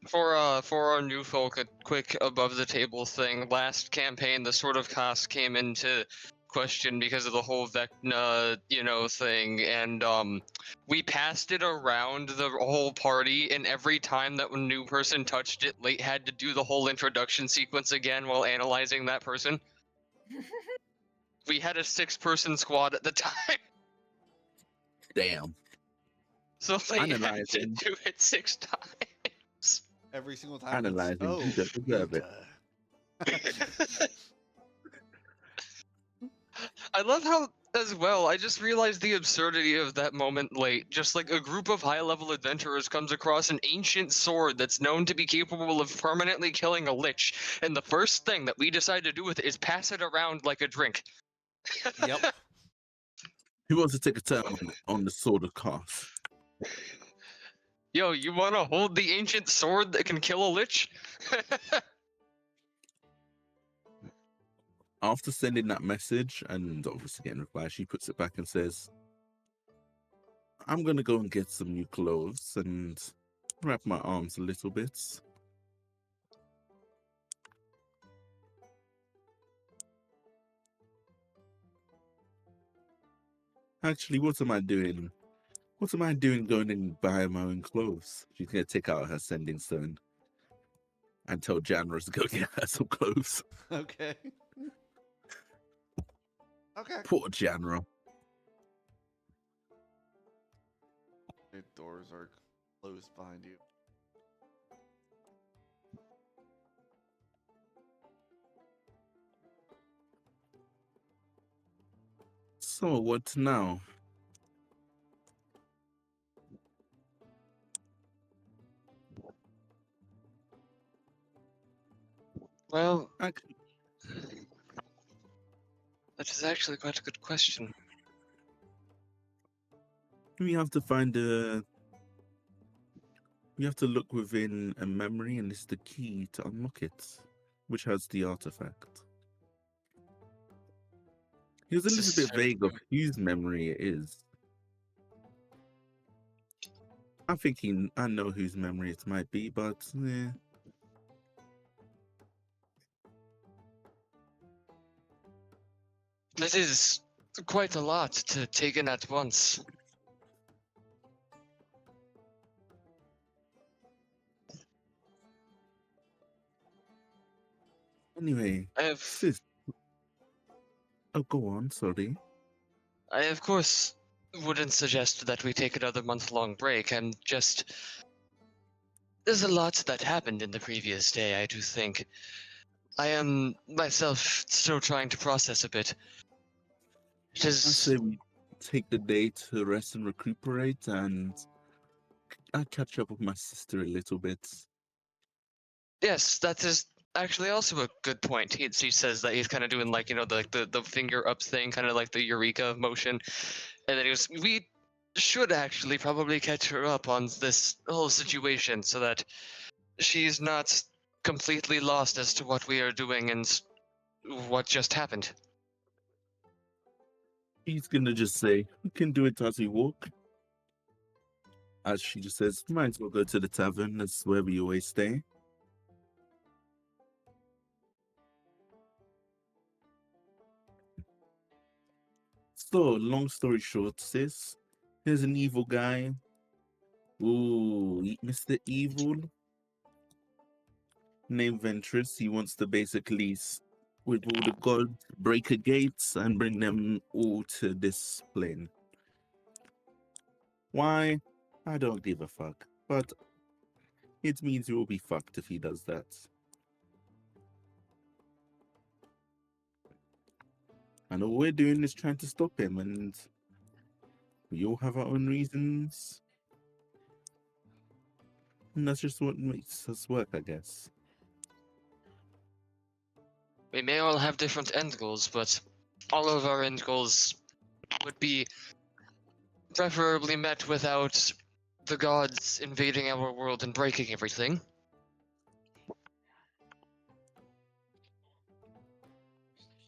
For our new folk, a quick above the table thing. Last campaign, the Sword of Kos came into question because of the whole Vecna, thing, and we passed it around the whole party, and every time that a new person touched it, Late had to do the whole introduction sequence again while analyzing that person. We had a 6-person squad at the time. Damn. So they had to Analyzing. do it 6 times. Every single time. Analyzing. Oh, You don't deserve it. I love how, as well, I just realized the absurdity of that moment late. Just like a group of high-level adventurers comes across an ancient sword that's known to be capable of permanently killing a lich, and the first thing that we decide to do with it is pass it around like a drink. Yep. Who wants to take a turn on the Sword of Kos? Yo, you want to hold the ancient sword that can kill a lich? After sending that message and obviously getting a reply, she puts it back and says, "I'm gonna go and get some new clothes and wrap my arms a little bit." Actually, what am I doing? What am I doing going and buying my own clothes? She's gonna take out her sending stone and tell Janra to go get her some clothes. Okay. Okay. Poor Janra. The doors are closed behind you. So what now? Well, Actually, that is actually quite a good question. we have to find a. We have to look within a memory, and it's the key to unlock it, which has the artifact. He was a This little is bit vague of whose memory it is. I'm thinking I know whose memory it might be, but This is quite a lot to take in at once. anyway, I have, sis. Oh, go on. Sorry. I of course wouldn't suggest that we take another month-long break. I'm just, there's a lot that happened in the previous day, I do think. I am myself still trying to process a bit. It I is, say we take the day to rest and recuperate, and I catch up with my sister a little bit. yes, that is actually also a good point. He says that he's kind of doing like, the finger up thing, kind of like the eureka motion. And then he goes, we should actually probably catch her up on this whole situation so that she's not completely lost as to what we are doing and what just happened. He's gonna just say, "We can do it as we walk." As she just says, "Might as well go to the tavern. That's where we always stay." So, long story short, sis, here's an evil guy. Ooh, Mr. Evil named Ventress. He wants to basically, with all the gods, break a gates and bring them all to this plane. Why? I don't give a fuck. But it means you will be fucked if he does that. And all we're doing is trying to stop him, and we all have our own reasons. And that's just what makes us work, I guess. We may all have different end goals, but all of our end goals would be preferably met without the gods invading our world and breaking everything.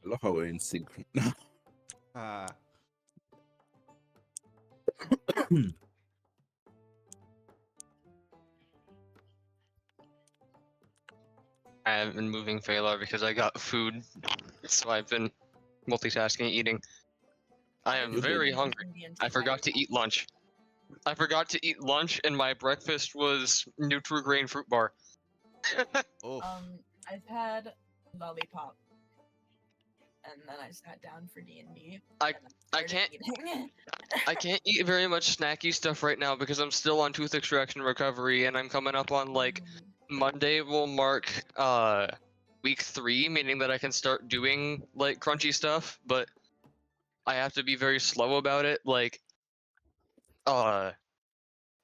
I love how we're in sync. Ah. I haven't been moving Phalar because I got food, so I've been multitasking eating. I am You're very good. hungry. I forgot to eat lunch. I forgot to eat lunch, and my breakfast was Nutri-Grain fruit bar. Oh. I've had lollipop, and then I sat down for D&D. I can't eat very much snacky stuff right now because I'm still on tooth extraction recovery, and I'm coming up on like Monday will mark week 3, meaning that I can start doing like crunchy stuff, but I have to be very slow about it. Like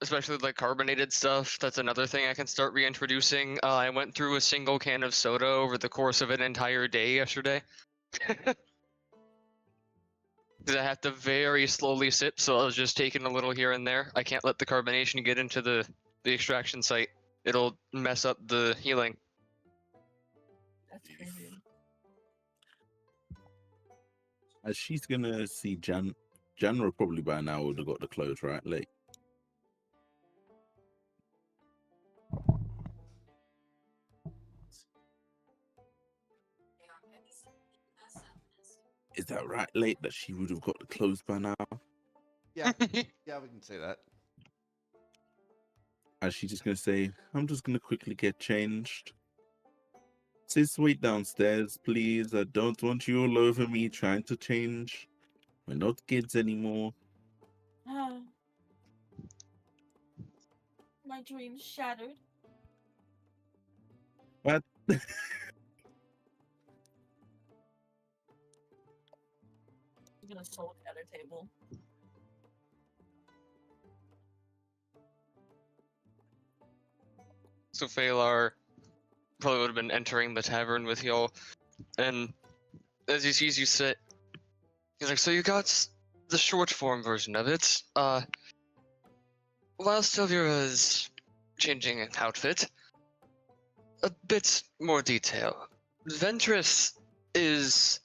especially like carbonated stuff. That's another thing I can start reintroducing. I went through a single can of soda over the course of an entire day yesterday. Because I have to very slowly sip, so I was just taking a little here and there. I can't let the carbonation get into the extraction site. It'll mess up the healing. That's crazy. As she's gonna see Janra probably by now would have got the clothes, right? Like, is that right? Late that she would have got the clothes by now. Yeah, yeah, we can say that. Is she just gonna say, I'm just gonna quickly get changed? Sis, wait downstairs, please. I don't want you all over me trying to change. We're not kids anymore. My dreams shattered. What? I'm gonna sulk at her table. So Phalar probably would have been entering the tavern with y'all, and as he sees you sit, he's like, "So you got the short form version of it? While Sylvira's changing an outfit, a bit more detail. Ventress is,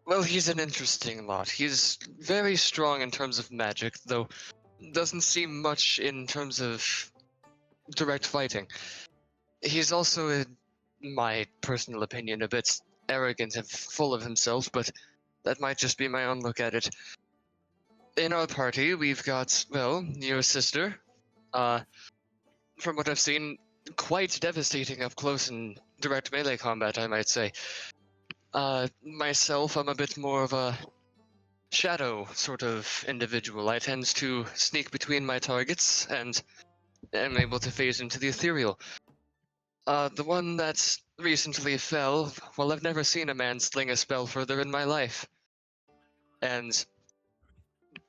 well, he's an interesting lot. He's very strong in terms of magic, though doesn't seem much in terms of direct fighting. He's also, in my personal opinion, a bit arrogant and full of himself, but that might just be my own look at it. In our party, we've got, well, your sister. From what I've seen, quite devastating up close and direct melee combat, I might say. Myself, I'm a bit more of a shadow sort of individual. I tend to sneak between my targets and am able to phase into the ethereal. The one that recently fell, well, I've never seen a man sling a spell further in my life. And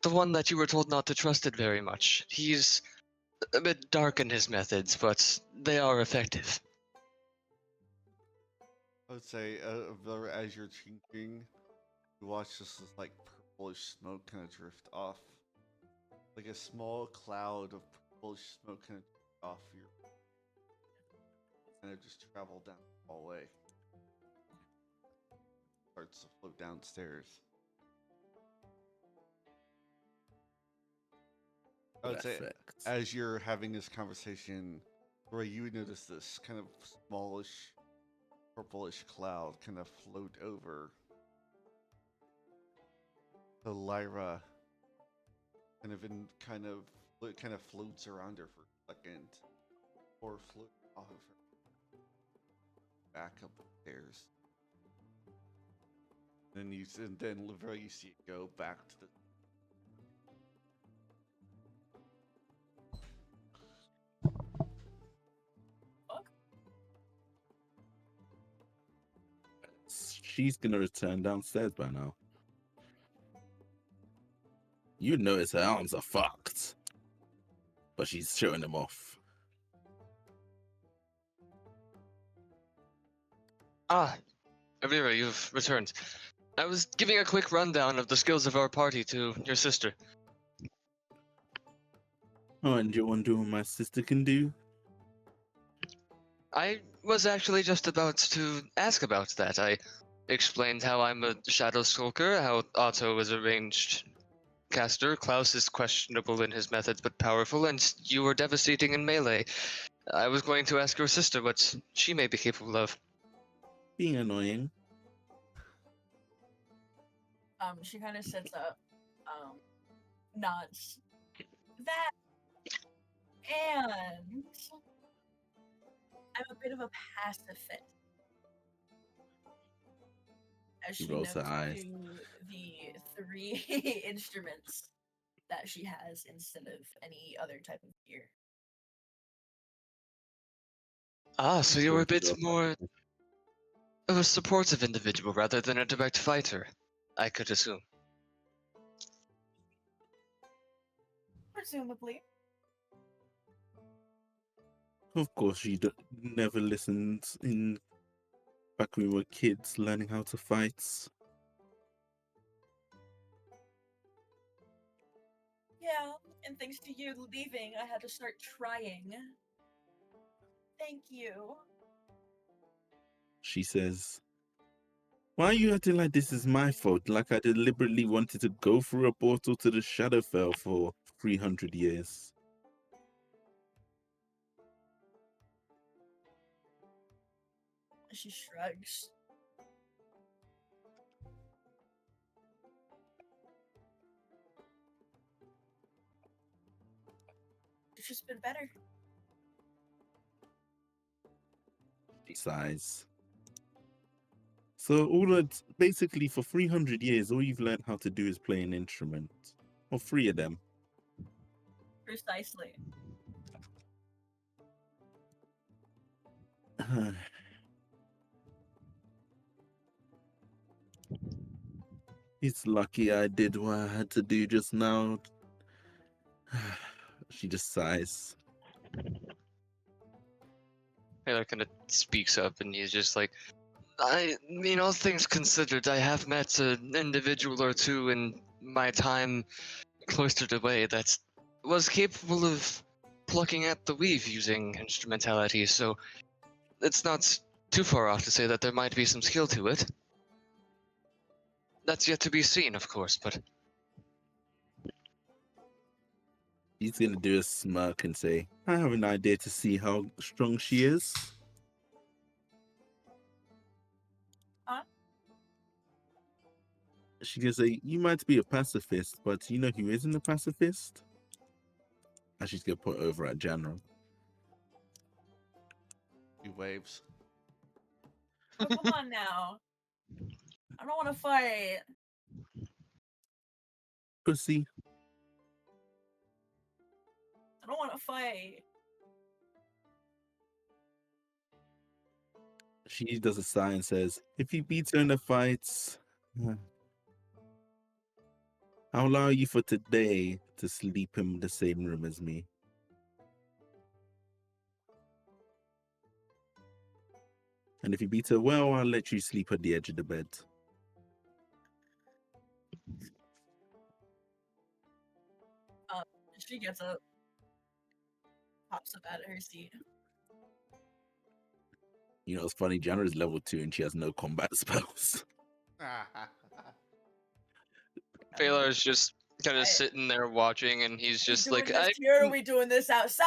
the one that you were told not to trust it very much. He's a bit dark in his methods, but they are effective. I would say, as you're drinking, you watch this like purplish smoke kind of drift off, like a small cloud of purplish smoke kind of drift off your, and it just travel down the hallway, starts to float downstairs. I would say, Perfect. as you're having this conversation, Roy, you would notice this kind of smallish, purplish cloud kind of float over the Lyra, it kind of floats around her for a second, or float off of her, back up the stairs. Then Livera, you see it go back to the. She's gonna return downstairs by now. You notice her arms are fucked, but she's showing them off. Ah, Avira, you've returned. I was giving a quick rundown of the skills of our party to your sister. Oh, and you wonder what my sister can do? I was actually just about to ask about that. I explained how I'm a shadow skulker, how Otto is a ranged caster, Klaus is questionable in his methods but powerful, and you are devastating in melee. I was going to ask your sister what she may be capable of. Being annoying. She kind of sits up, nods. That, and I'm a bit of a pacifist. As She she rolls notes her eyes. to the 3 instruments that she has instead of any other type of gear. Ah, so you're a bit Sure. more of a supportive individual rather than a direct fighter, I could assume. Presumably. Of course, she never listened in back when we were kids learning how to fight. Yeah, and thanks to you leaving, I had to start trying. Thank you. She says, why are you acting like this is my fault? Like I deliberately wanted to go through a portal to the Shadowfell for 300 years. She shrugs. It's just been better. She sighs. So basically for 300 years, all you've learned how to do is play an instrument. Or 3 of them. Precisely. It's lucky I did what I had to do just now. She just sighs. Taylor kind of speaks up and he's just like, all things considered, I have met an individual or two in my time cloistered away that was capable of plucking at the weave using instrumentality, so it's not too far off to say that there might be some skill to it. That's yet to be seen, of course, but He's gonna do a smirk and say, I have an idea to see how strong she is. She's gonna say, you might be a pacifist, but you know who isn't a pacifist? And she's gonna put over at General. He waves. Oh, come on now. I don't want to fight. Pussy. I don't want to fight. She does a sigh and says, if you beat her in the fights, I'll allow you for today to sleep in the same room as me. And if you beat her well, I'll let you sleep at the edge of the bed. She gets up, pops up out of her seat. You know, it's funny, Janna is level 2 and she has no combat spells. Baylor's just kind of sitting there watching, and he's just like, Here are we doing this outside?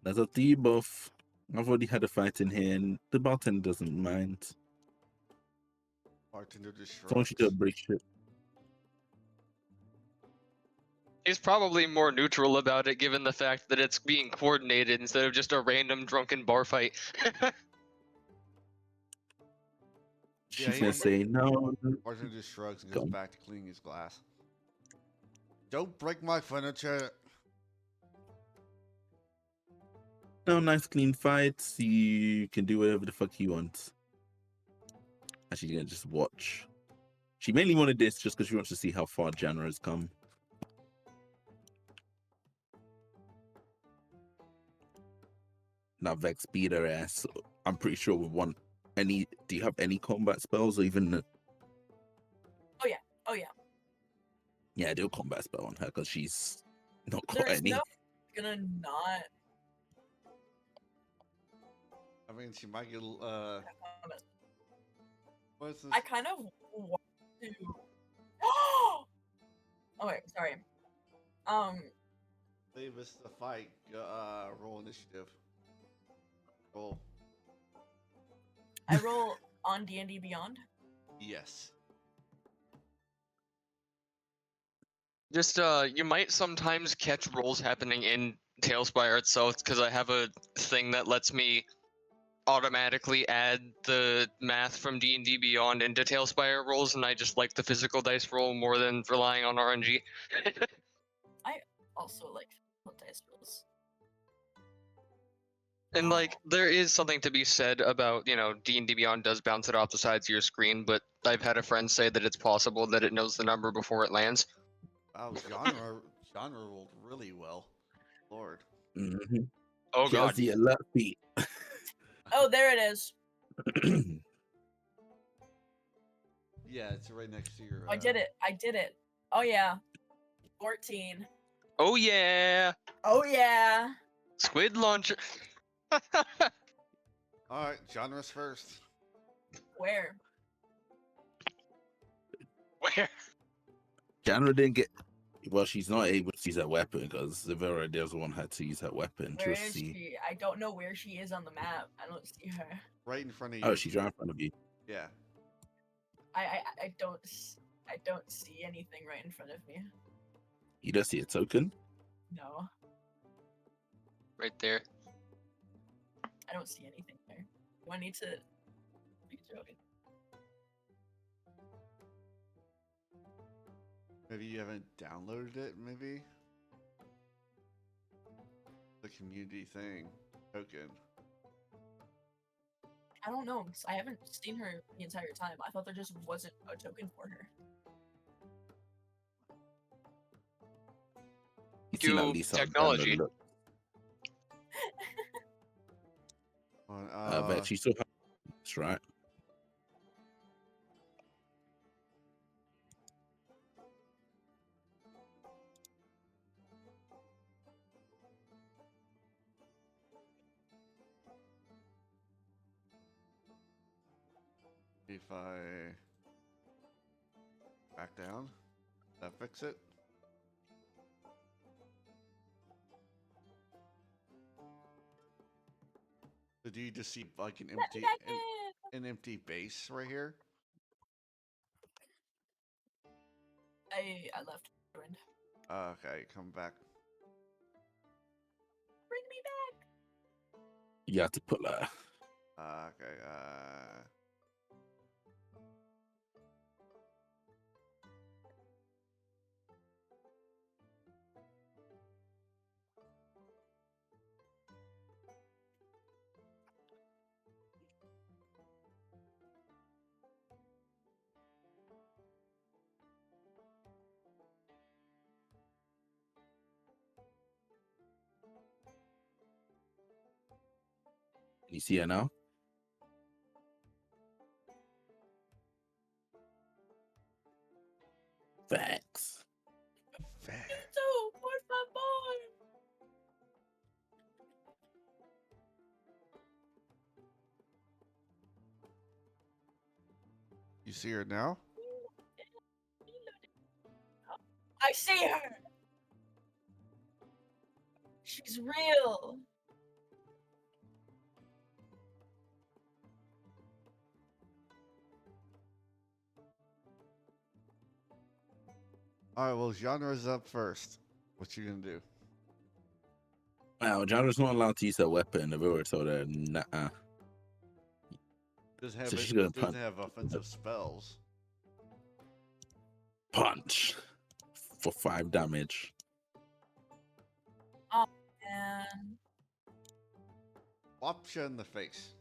That's up to you both. I've already had a fight in here and the bartender doesn't mind. Bartender just So I want you to shrugs. break shit. He's probably more neutral about it, given the fact that it's being coordinated instead of just a random drunken bar fight. Yeah, She's he gonna rem- say, no. Bartender just shrugs and goes Go. back to cleaning his glass. Don't break my furniture. No, nice clean fights. You can do whatever the fuck you want. And she's gonna just watch. She mainly wanted this just because she wants to see how far Janna has come. Now Vex beat her ass. I'm pretty sure with one. Do you have any combat spells or even? Oh yeah. Yeah, do a combat spell on her because she's not got There's any. no gonna not. I mean, she might get. What's this? I kind of want to. Oh wait, sorry. Save us the fight. Roll initiative. Roll. I roll on DnD Beyond. Yes. Just you might sometimes catch rolls happening in Tailspire itself, because I have a thing that lets me automatically add the math from D&D Beyond into Tailspire rolls, and I just like the physical dice roll more than relying on RNG. Also, like, dice rolls. And like, there is something to be said about, D&D Beyond does bounce it off the sides of your screen, but I've had a friend say that it's possible that it knows the number before it lands. Wow, genre rolled really well. Lord. Mm-hmm. Oh She has god. the alert feat. Oh, there it is. Yeah, it's right next to your. I did it. Oh yeah. 14. Oh yeah! Oh yeah. Squid launcher! Alright, genres first. Where? Where? Janna didn't get. Well, she's not able to use her weapon because Severa doesn't want her to use her weapon. Where She'll is see. she? I don't know where she is on the map. I don't see her. Right in front of you. Oh, she's right in front of you. Yeah. I don't. I don't see anything right in front of me. You don't see a token? No, Right there. I don't see anything there. Do I need to make a token? Maybe you haven't downloaded it, maybe? The community thing. Token. I don't know, 'cause I haven't seen her the entire time. I thought there just wasn't a token for her. You seen at Do least something technology. look. But she still has, right? If I back down, that fix it? So do you just see like an Let me back in! an empty base right here? I left. Joined. Okay, come back. Bring me back! You have to put like Okay, you see her now? Facts. So, por favor! you see her now? I see her! She's real! Alright, well, genre's up first. What you gonna do? Wow, Jandra's not allowed to use her weapon. I've already told her, nah. Doesn't have So she's gonna doesn't punch. have offensive spells. Punch for 5 damage. And Whop you in the face.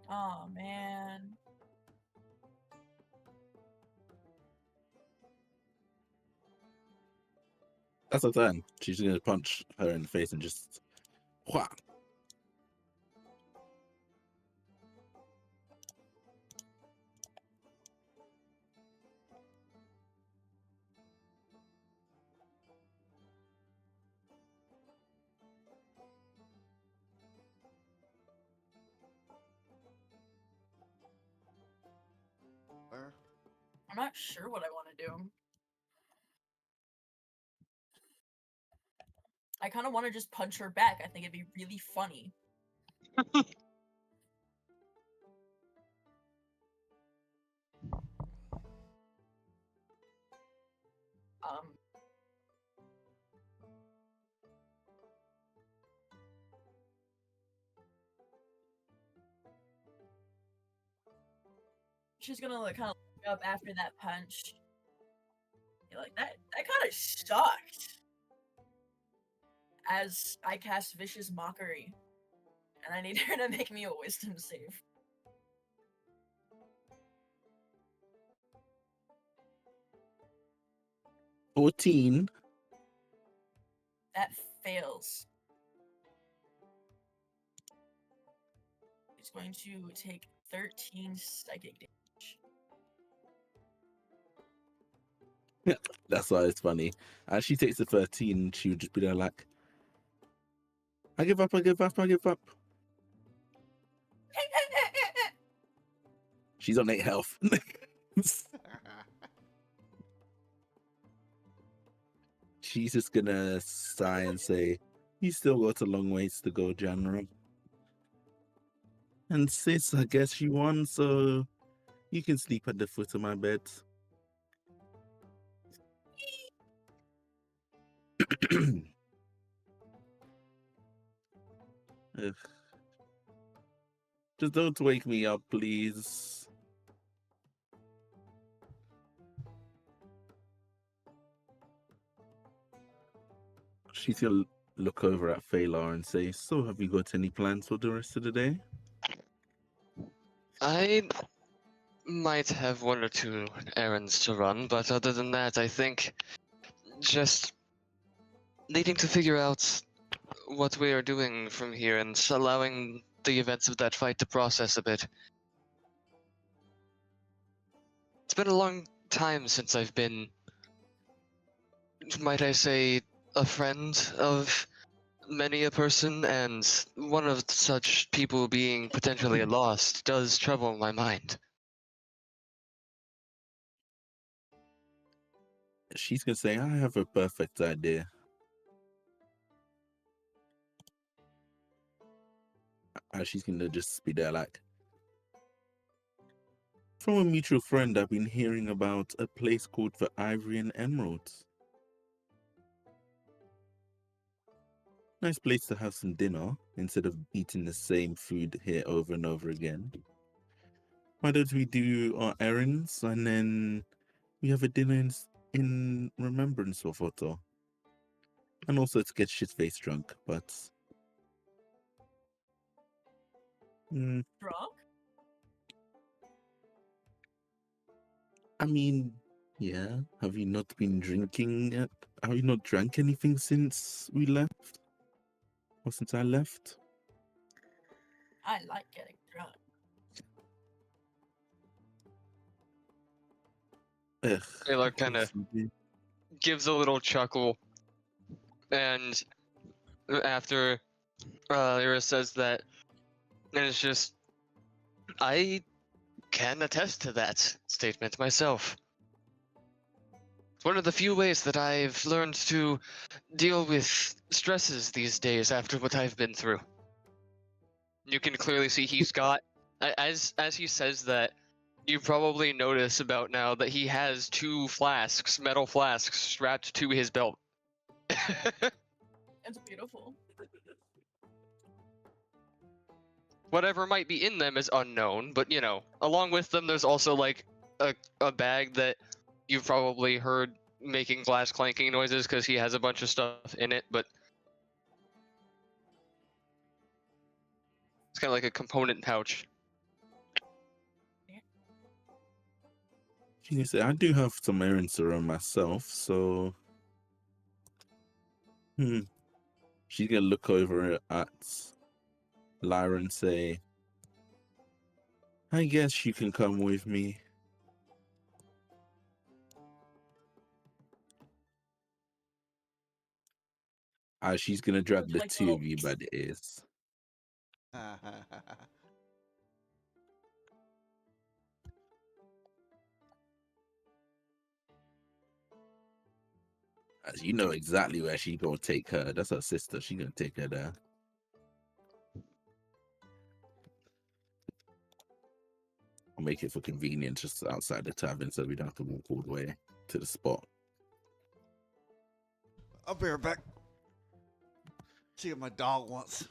oh man. That's her turn. She's gonna punch her in the face and just wha. There. I'm not sure what I want to do. I kind of want to just punch her back. I think it'd be really funny. Um. She's gonna like kind of look up after that punch. You're like that kind of sucked. As I cast Vicious Mockery, and I need her to make me a Wisdom save. $14. That fails. He's going to take 13 psychic damage. That's why it's funny. As she takes the 13, she would just be there like, I give up. She's on 8 health. She's just gonna sigh and say, you still got a long ways to go, General. And sis, I guess you won, so You can sleep at the foot of my bed. Ugh. Just don't wake me up, please. She's gonna look over at Phalar and say, "So, have you got any plans for the rest of the day?" I might have one or two errands to run, but other than that, I think just needing to figure out what we are doing from here and allowing the events of that fight to process a bit. It's been a long time since I've been, might I say, a friend of many a person, and one of such people being potentially lost does trouble my mind. She's gonna say, "I have a perfect idea." She's gonna just be there like, "From a mutual friend, I've been hearing about a place called the Ivory and Emeralds. Nice place to have some dinner instead of eating the same food here over and over again. Why don't we do our errands and then we have a dinner in remembrance of Otto? And also to get shit-faced drunk, but... Drunk? I mean, yeah. Have you not been drinking yet? Have you not drank anything since we left? Or since I left? I like getting drunk. Ugh. Taylor kind of gives a little chuckle, and after Lyra says that, and it's just, I can attest to that statement myself. It's one of the few ways that I've learned to deal with stresses these days after what I've been through. You can clearly see he's got, as he says that, you probably notice about now that he has two flasks, metal flasks, strapped to his belt. It's beautiful. Whatever might be in them is unknown, but you know, along with them, there's also like a bag that you've probably heard making glass clanking noises because he has a bunch of stuff in it, but it's kind of like a component pouch. She can say, "I do have some errands to run myself, so..." She's gonna look over at Lyra and say, "I guess you can come with me." She's gonna drag the Like two little- of you by the ears. As you know exactly where she gonna take her. That's her sister. She gonna take her there. I'll make it for convenience just outside the tavern so we don't have to walk all the way to the spot. I'll be right back. See what my dog wants.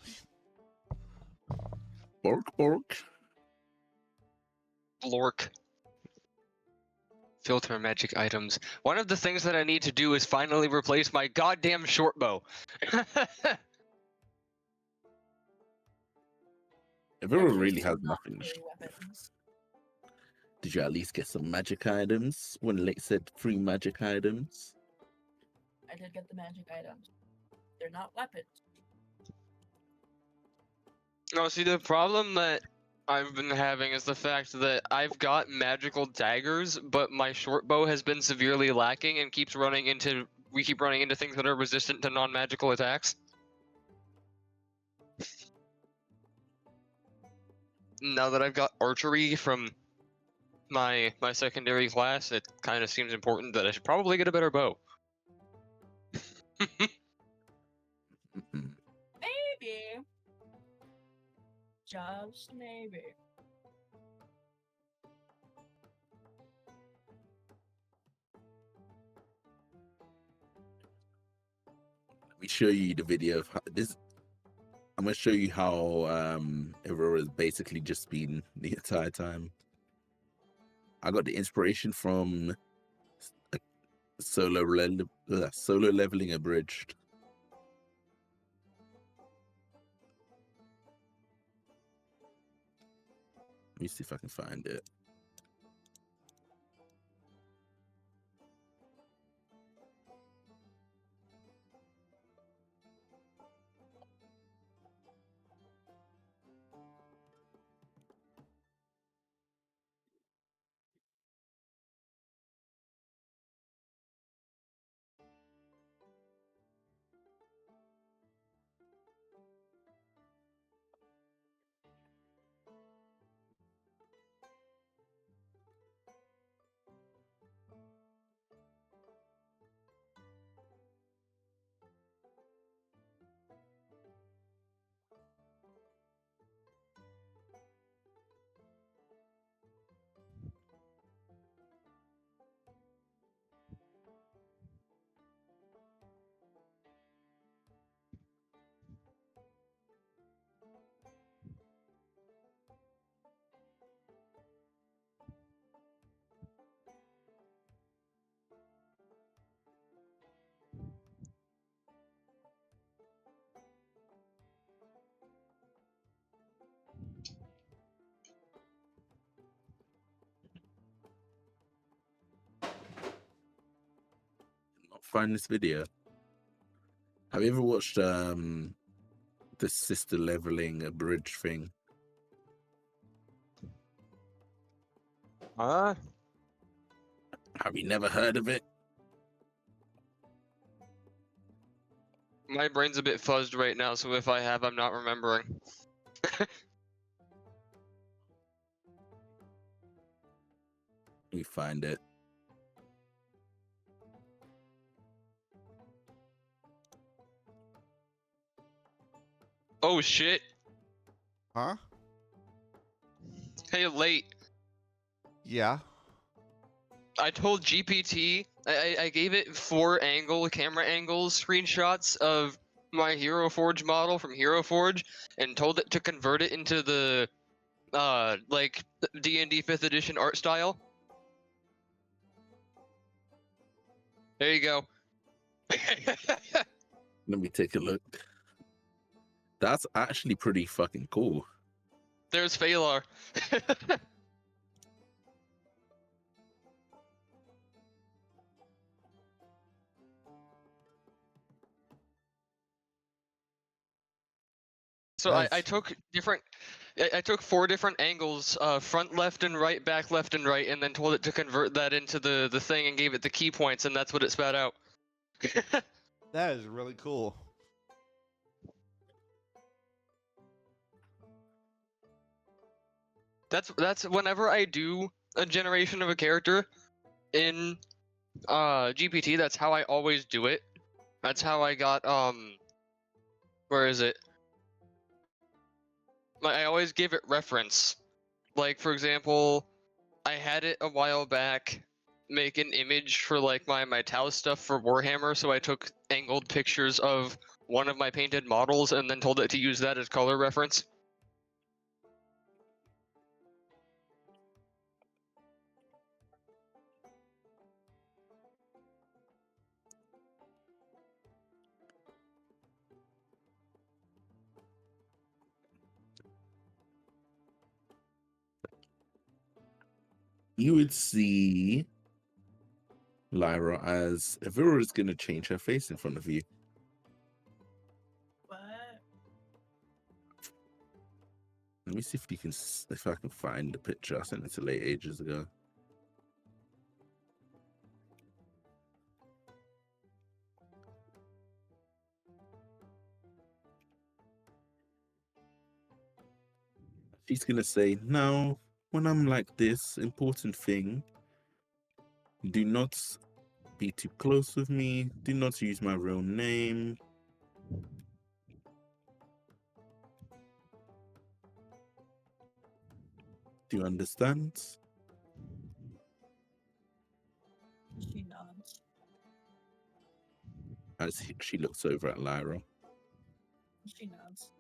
Bork, bork. Blork. Filter magic items. One of the things that I need to do is finally replace my goddamn short bow. If everyone Actually, really these has are not nothing, really weapons. did you at least get some magic items? When Lake said 3 magic items. I did get the magic items. They're not weapons. No, see, the problem that I've been having is the fact that I've got magical daggers, but my short bow has been severely lacking and keeps running into. We keep running into things that are resistant to non-magical attacks. Now that I've got archery from my secondary class, it kind of seems important that I should probably get a better bow. Mm-mm. Maybe. Just maybe. show you the video of how, this. I'm gonna show you how Aurora's basically just been the entire time. I got the inspiration from a solo leveling abridged. Let me see if I can find it. Not find this video. Have you ever watched the sister leveling abridged thing? Ah. Have you never heard of it? My brain's a bit fuzzed right now, so if I have, I'm not remembering. Let me find it. Oh shit. Huh? Hey, late. Yeah. I told GPT, I gave it 4 camera angles screenshots of my Hero Forge model from Hero Forge, and told it to convert it into the like DnD 5th edition art style. There you go. Let me take a look. That's actually pretty fucking cool. There's Phalar. So I That's- took different. I took 4 different angles, front, left, and right, back, left, and right, and then told it to convert that into the thing and gave it the key points, and that's what it spat out. That is really cool. That's whenever I do a generation of a character in GPT, that's how I always do it. That's how I got where is it? I always give it reference. Like, for example, I had it a while back make an image for like my Tau stuff for Warhammer, so I took angled pictures of one of my painted models and then told it to use that as color reference. You would see Lyra as Avira is going to change her face in front of you. What? Let me see if you can, if I can find the picture. I sent it to late ages ago. She's gonna say, "Now, when I'm like this, important thing, do not be too close with me. Do not use my real name. Do you understand?" She nods. as she looks over at Lyra. She nods.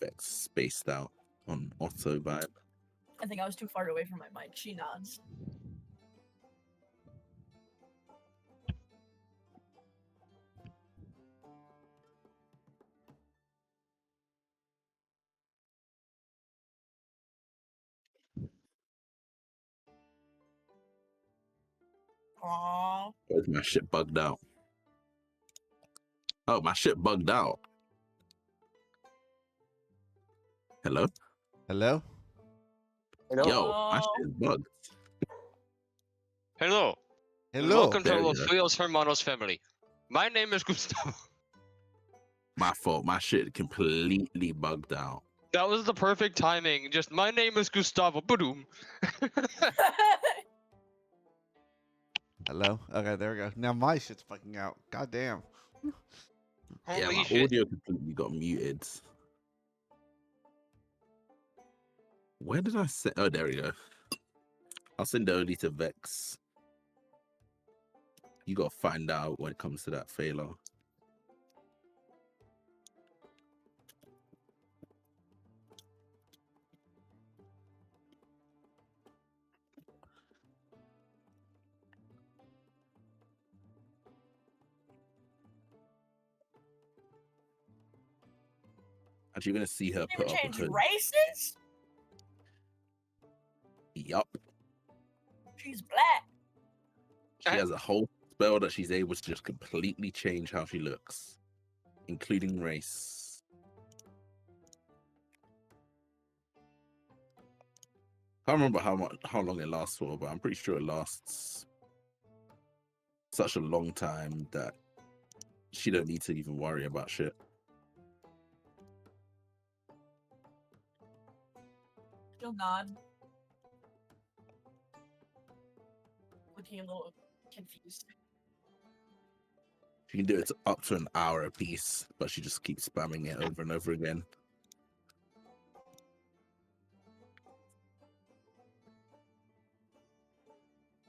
Vex spaced out on Otto vibe. I think I was too far away from my mic. She nods. Aww. Where's my shit bugged out? Oh, my shit bugged out. Hello? Hello? Hello. Yo, my shit is bugged. Hello. and Hello? Welcome to There we Los go. Fios Hermanos family. My name is Gustavo. My fault. My shit completely bugged out. That was the perfect timing. Just my name is Gustavo. Boom. Hello? Okay, there we go. Now my shit's fucking out. God damn. Yeah, Holy my shit. audio completely got muted. Where did I send? Oh, there we go. I'll send it only to Vex. You gotta find out when it comes to that failure. Actually, you're gonna see her You put up a change hood. races? Yup. She's black. She has a whole spell that she's able to just completely change how she looks, including race. I can't remember how long it lasts for, but I'm pretty sure it lasts such a long time that she don't need to even worry about shit. She'll nod. Looking a little confused. She can do it up to an hour a piece, but she just keeps spamming it over and over again.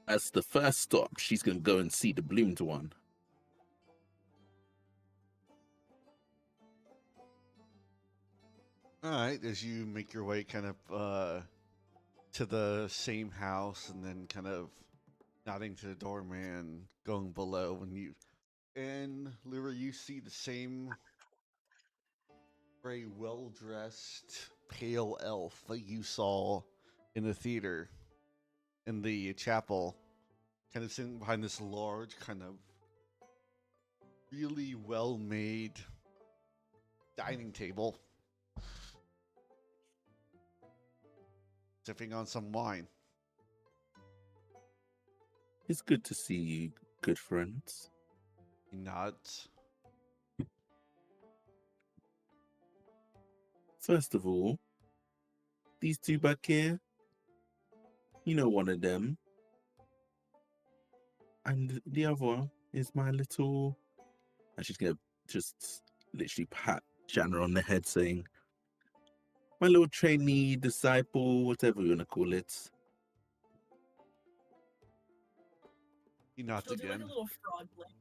As the first stop, she's gonna go and see the bloomed one. Alright, as you make your way kind of to the same house and then kind of nodding to the doorman, going below and Lyra, you see the same very well dressed pale elf that you saw in the theater in the chapel, kind of sitting behind this large, kind of really well made dining table, sipping on some wine. It's good to see you, good friends. He nods. First of all, these two back here, you know one of them. And the other is my little... And she's going to just literally pat Janna on the head saying, my little trainee, disciple, whatever you want to call it. He nods She'll do like again. a little frog blink.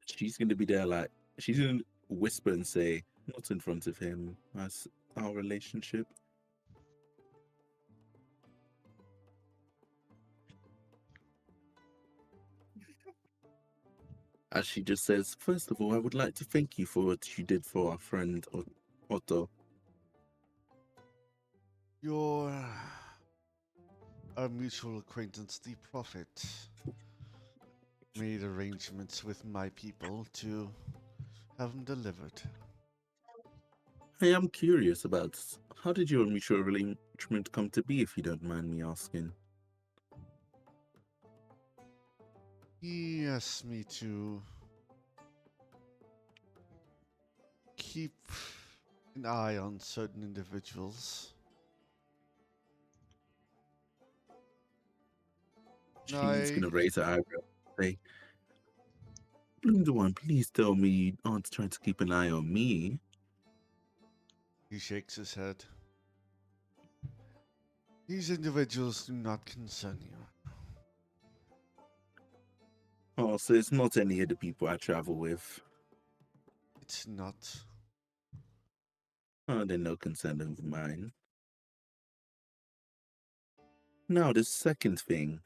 She's going to be there like... She's going to whisper and say, not in front of him, that's our relationship. As she just says, first of all, I would like to thank you for what you did for our friend Otto. Your our mutual acquaintance, the Prophet, made arrangements with my people to have him delivered. I am curious about how did your mutual arrangement come to be, if you don't mind me asking? He asked me to keep an eye on certain individuals. She's gonna raise her eyebrow and say, Bloomed One, please tell me you aren't trying to keep an eye on me. He shakes his head. These individuals do not concern you. Oh, so it's not any of the people I travel with. It's not. Oh, they're no concern of mine. Now, the second thing.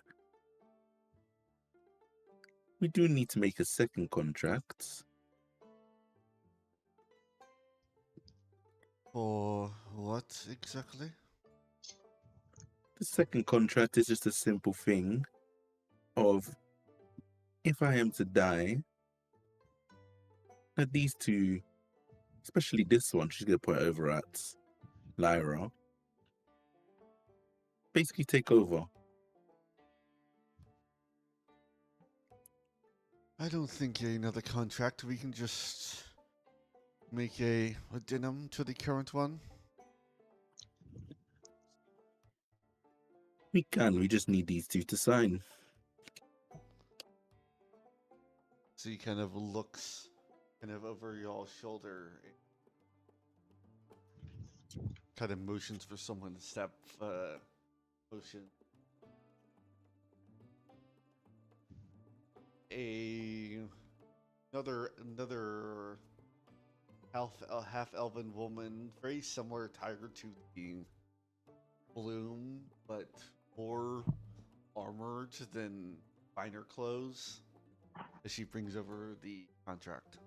We do need to make a second contract. For what exactly? The second contract is just a simple thing of if I am to die, that these two, especially this one, she's going to put it over at Lyra, basically take over. I don't think another contract. We can just make a addendum to the current one. We can, we just need these two to sign. So he kind of looks kind of over y'all's shoulder. Kind of motions for someone to step motion. Another half elven woman, very similar attire to the Bloom, but more armored than finer clothes. As she brings over the contract.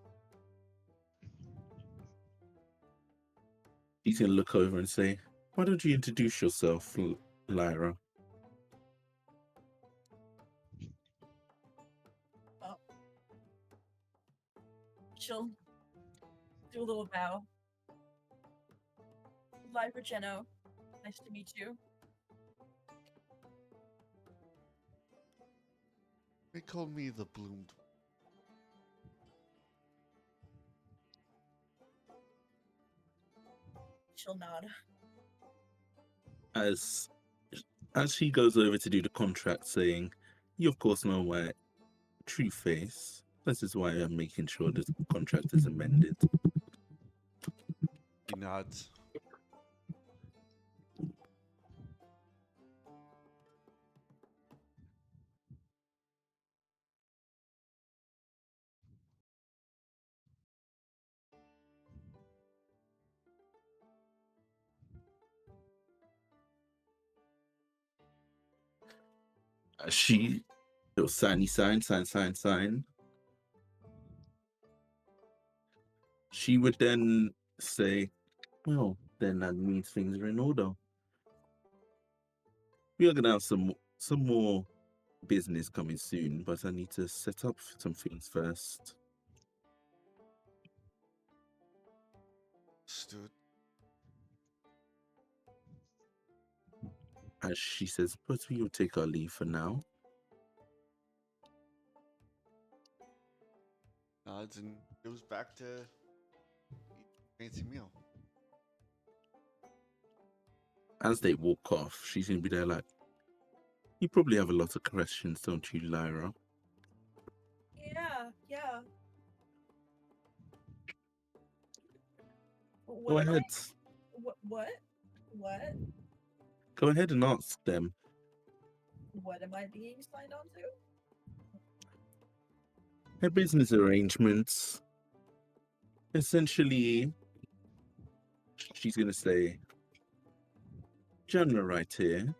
She's going to look over and say, why don't you introduce yourself, Lyra? She'll do a little bow. Lyra Geno, nice to meet you. They call me the Bloomed. She'll nod. As she goes over to do the contract, saying, you of course know my true face. This is why I'm making sure the contract is amended. He nods. She will sign. She would then say, well, then that means things are in order. We are going to have some more business coming soon, but I need to set up some things first. Stood. As she says, but we will take our leave for now. Nods and goes back to eat a fancy meal. As they walk off, she's going to be there like, you probably have a lot of questions, don't you, Lyra? Yeah. Go ahead. What? Go ahead and ask them. What am I being signed on to? Her business arrangements. Essentially, she's going to say, Janna right here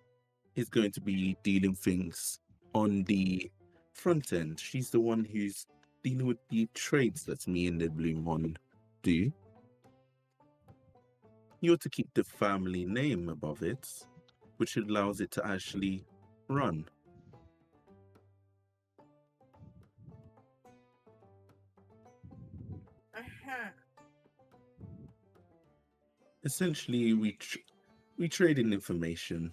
is going to be dealing things on the front end. She's the one who's dealing with the trades that me and the Bloomhorn do. You're to keep the family name above it, which allows it to actually run. Essentially, we trade in information.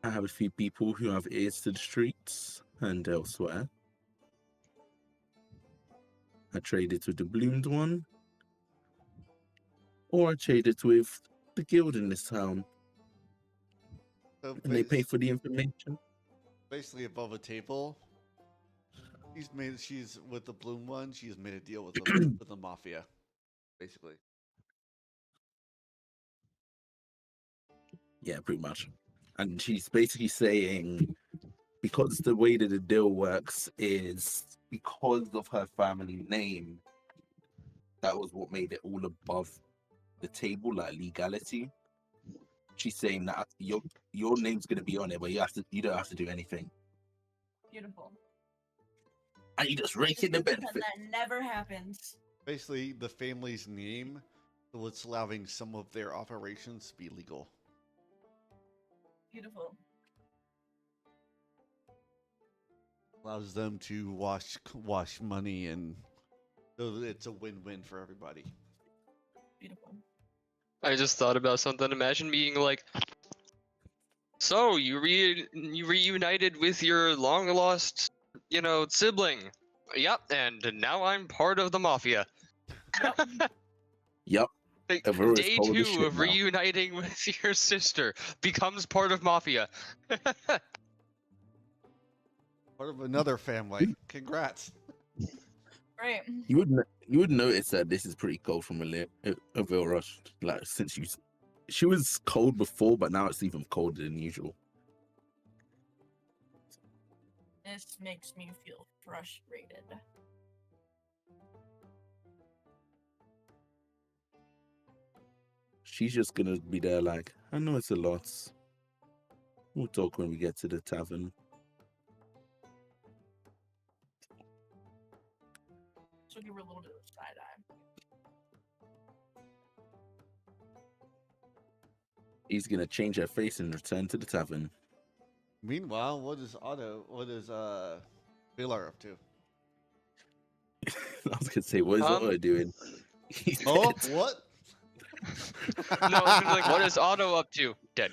I have a few people who have ears to the streets and elsewhere. I trade it with the Bloomed one, or I trade it with the guild in this town, So and they pay for the information. basically above a table, She's with the Bloom one. She's made a deal with the mafia, basically. Yeah, pretty much. And she's basically saying because the way that the deal works is because of her family name, that was what made it all above the table, like legality. She's saying that your name's gonna be on it, but you don't have to do anything. Beautiful. And you just raking the Pretend benefit. that never happens. Basically, the family's name, so it's allowing some of their operations to be legal. Beautiful. Allows them to wash money, and so it's a win-win for everybody. Beautiful. I just thought about something. Imagine being like, so you reunited with your long lost, sibling. Yep, and now I'm part of the mafia. Yep. Like, Avera's day part of the 2 shit of now. reuniting with your sister becomes part of mafia. Part of another family. Congrats. Right. You would notice that this is pretty cold from Avera. Like since she was cold before, but now it's even colder than usual. This makes me feel frustrated. She's just gonna be there like, I know it's a lot. We'll talk when we get to the tavern. So give her a little bit of side eye. He's gonna change her face and return to the tavern. Meanwhile, what is Pilar up to? I was gonna say, what is Otto doing? Oh, what? No, I was gonna be like, what is Otto up to? Dead.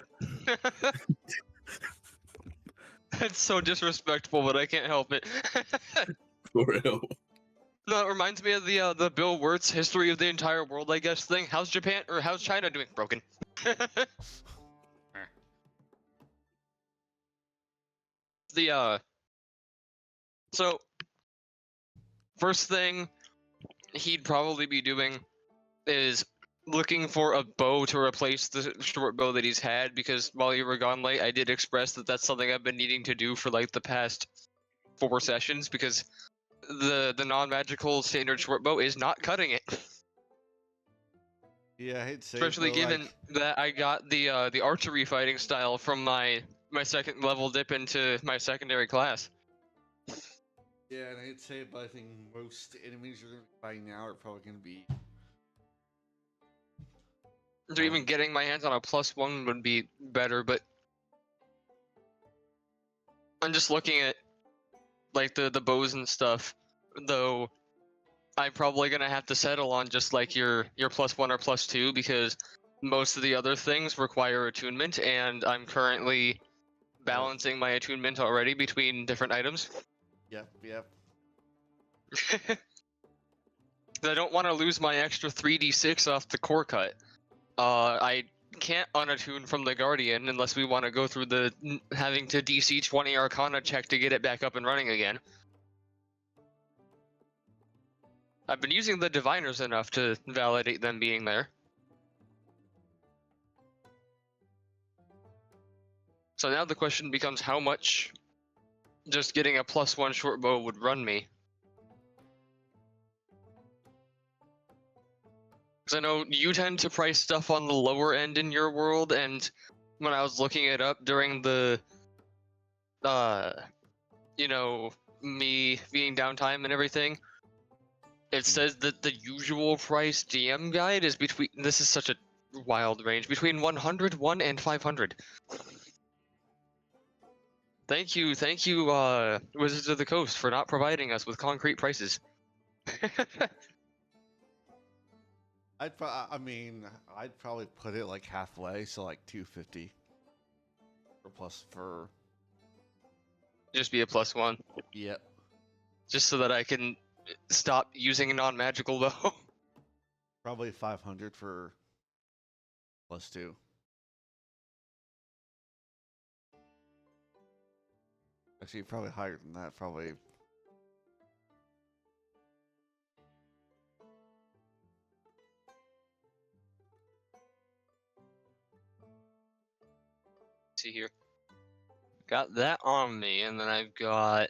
That's so disrespectful, but I can't help it. For real. No, it reminds me of the Bill Wirtz history of the entire world, I guess, thing. How's Japan or how's China doing? Broken. So first thing he'd probably be doing is looking for a bow to replace the short bow that he's had, because while you were gone late, I did express that that's something I've been needing to do for like the past 4 sessions, because the non-magical standard short bow is not cutting it. Yeah, I hate to say Especially it, but given that I got the archery fighting style from my second level dip into my secondary class. yeah, and I hate to say it, but I think most enemies you're gonna be fighting now are probably gonna be. So even getting my hands on a +1 would be better, but I'm just looking at like the bows and stuff, though I'm probably gonna have to settle on just like your +1 or +2, because most of the other things require attunement, and I'm currently balancing my attunement already between different items. Yep. I don't want to lose my extra 3d6 off the core cut. I can't unattune from the Guardian unless we want to go through the having to DC 20 Arcana check to get it back up and running again. I've been using the Diviners enough to validate them being there. So now the question becomes how much just getting a +1 short bow would run me. Because I know you tend to price stuff on the lower end in your world, and when I was looking it up during the, me being downtime and everything, it says that the usual price DM guide is between, this is such a wild range, between 101 and 500. Thank you, Wizards of the Coast, for not providing us with concrete prices. I'd probably put it like halfway, so like 250 or plus for. Just be a +1. Yep. Just so that I can stop using a non-magical bow. Probably 500 for +2. Actually, probably higher than that. Probably see here. Got that on me, and then I've got.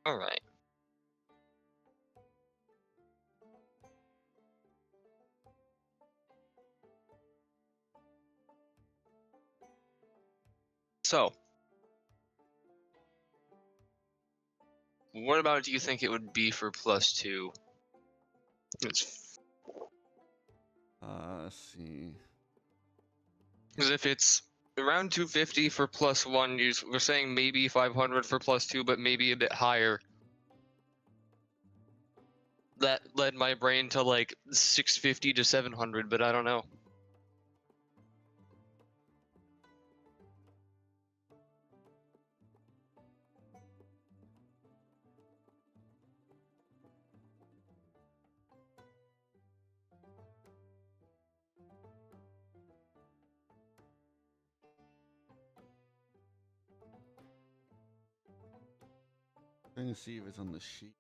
All right. So, what about do you think it would be for +2? It's Let's see. because if it's around 250 for +1, we're saying maybe 500 for +2, but maybe a bit higher. That led my brain to like 650 to 700, but I don't know. Trying to see if it's on the sheet.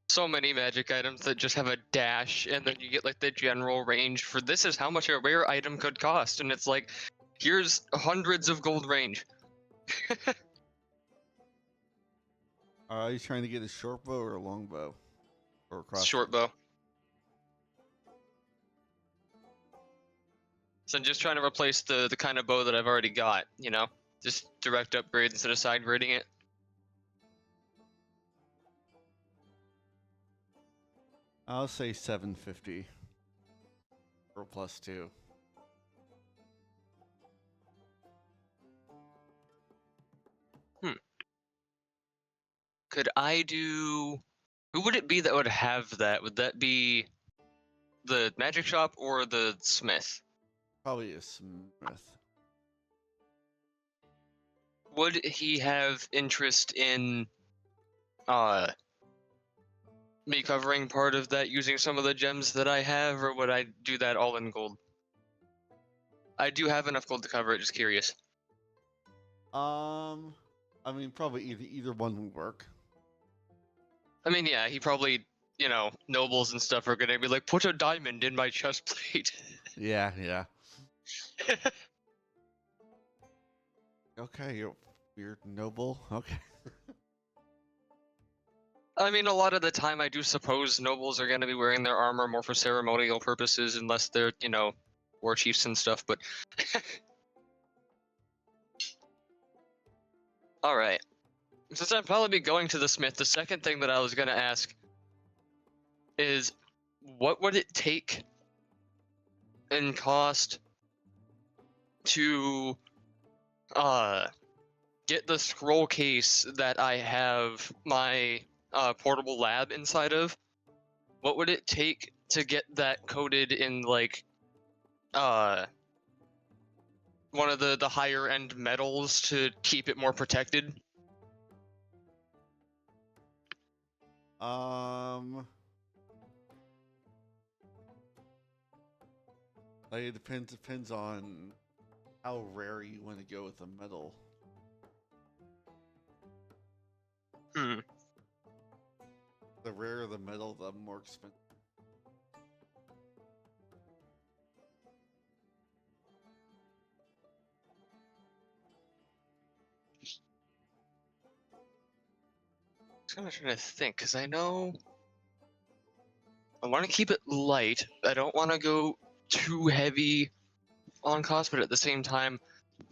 So many magic items that just have a dash, and then you get like the general range for this is how much a rare item could cost, and it's like, here's hundreds of gold range. Are you trying to get a short bow or a long bow? Or a crossbow? Short bow. So I'm just trying to replace the kind of bow that I've already got, you know? Just direct upgrades instead of side grading it. I'll say 750 for +2. Could I do... Who would it be that would have that? Would that be the magic shop or the smith? Probably a smith. Would he have interest in me covering part of that using some of the gems that I have, or would I do that all in gold? I do have enough gold to cover it, just curious. I mean, probably either one would work. I mean, yeah, he probably, you know, nobles and stuff are gonna be like, put a diamond in my chest plate. Yeah, yeah. Okay, you're noble. Okay. I mean, a lot of the time I do suppose nobles are gonna be wearing their armor more for ceremonial purposes, unless they're, you know, war chiefs and stuff, but... Alright. Since I'd probably be going to the smith, the second thing that I was gonna ask is, what would it take in cost to get the scroll case that I have my portable lab inside of? What would it take to get that coated in like one of the higher end metals to keep it more protected? Like it depends on how rare you want to go with the metal. Hmm. The rarer the metal, the more expensive. I'm kind of trying to think, because I know I want to keep it light. I don't want to go too heavy on cost, but at the same time,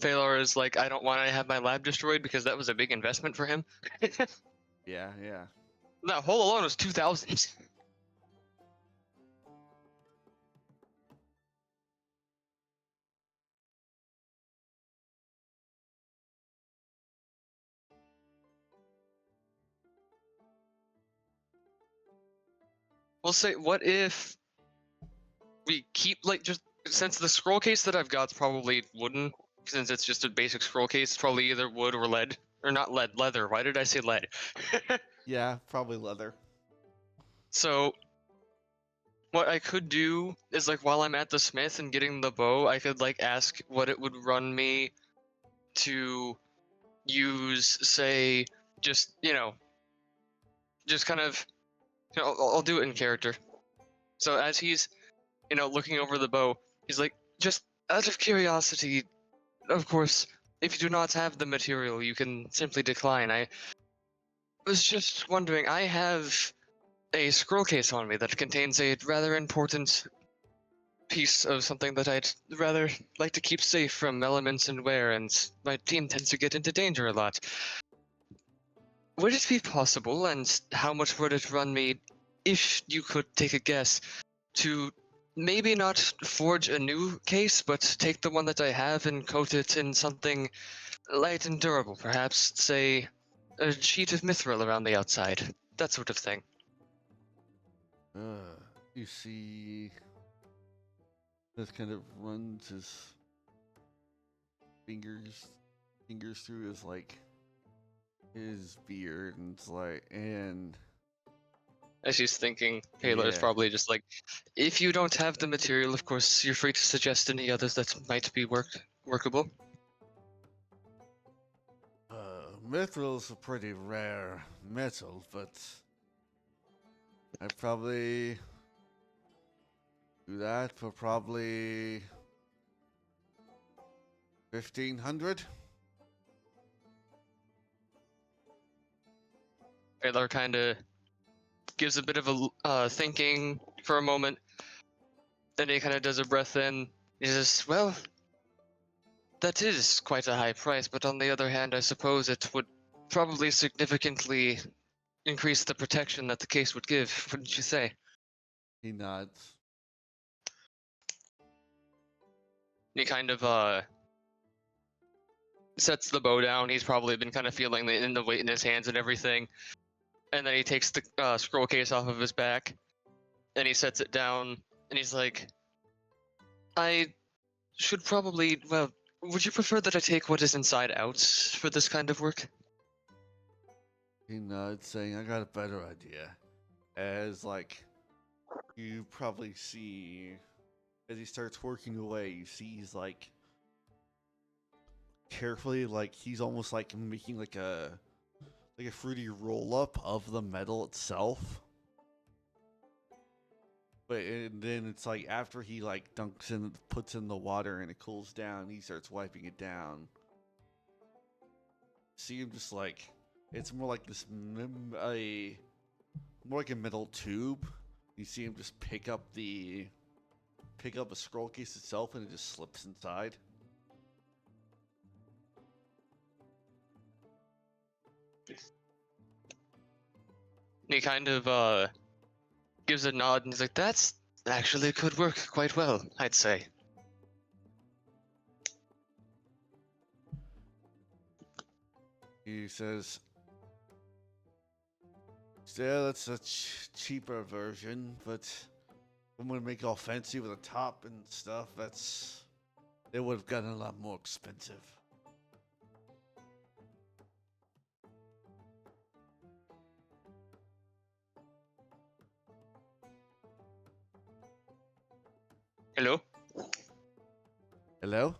Phalor is like, I don't want to have my lab destroyed because that was a big investment for him. Yeah, yeah. That hole alone was 2,000. We'll say, what if we keep, like, just, since the scroll case that I've got's probably wooden, since it's just a basic scroll case, it's probably either wood or lead. Or not lead, leather. Why did I say lead? Yeah, probably leather. So, what I could do is, like, while I'm at the smith and getting the bow, I could, like, ask what it would run me to use, say, just, just kind of, I'll do it in character. So as he's, looking over the bow, he's like, just out of curiosity, of course, if you do not have the material, you can simply decline. I was just wondering, I have a scroll case on me that contains a rather important piece of something that I'd rather like to keep safe from elements and wear, and my team tends to get into danger a lot. Would it be possible, and how much would it run me, if you could take a guess, to maybe not forge a new case, but take the one that I have and coat it in something light and durable, perhaps, say, a sheet of mithril around the outside, that sort of thing. You see, this kind of runs his fingers through his his beard, and it's like, and As she's thinking, Taylor's Yeah. probably just like, if you don't have the material, of course, you're free to suggest any others that might be workable. Mithril's a pretty rare metal, but I'd probably do that for probably 1,500. Taylor kind of gives a bit of a thinking for a moment. Then he kind of does a breath in. He says, well, that is quite a high price, but on the other hand, I suppose it would probably significantly increase the protection that the case would give, wouldn't you say? He nods. He kind of sets the bow down. He's probably been kind of feeling the weight in his hands and everything. And then he takes the scroll case off of his back, and he sets it down, and he's like, I should probably, well, would you prefer that I take what is inside out for this kind of work? He nods, saying, I got a better idea. As, you probably see, as he starts working away, you see he's, carefully, he's almost, making, a fruity roll-up of the metal itself. But and then it's after he dunks in, puts in the water and it cools down, he starts wiping it down. See him just it's more like this more like a metal tube. You see him just pick up a scroll case itself, and it just slips inside. He kind of gives a nod and he's like, that's actually could work quite well, I'd say. He says, still, it's a cheaper version, but I'm gonna make it all fancy with a top and stuff. It would have gotten a lot more expensive. Hello? Hello?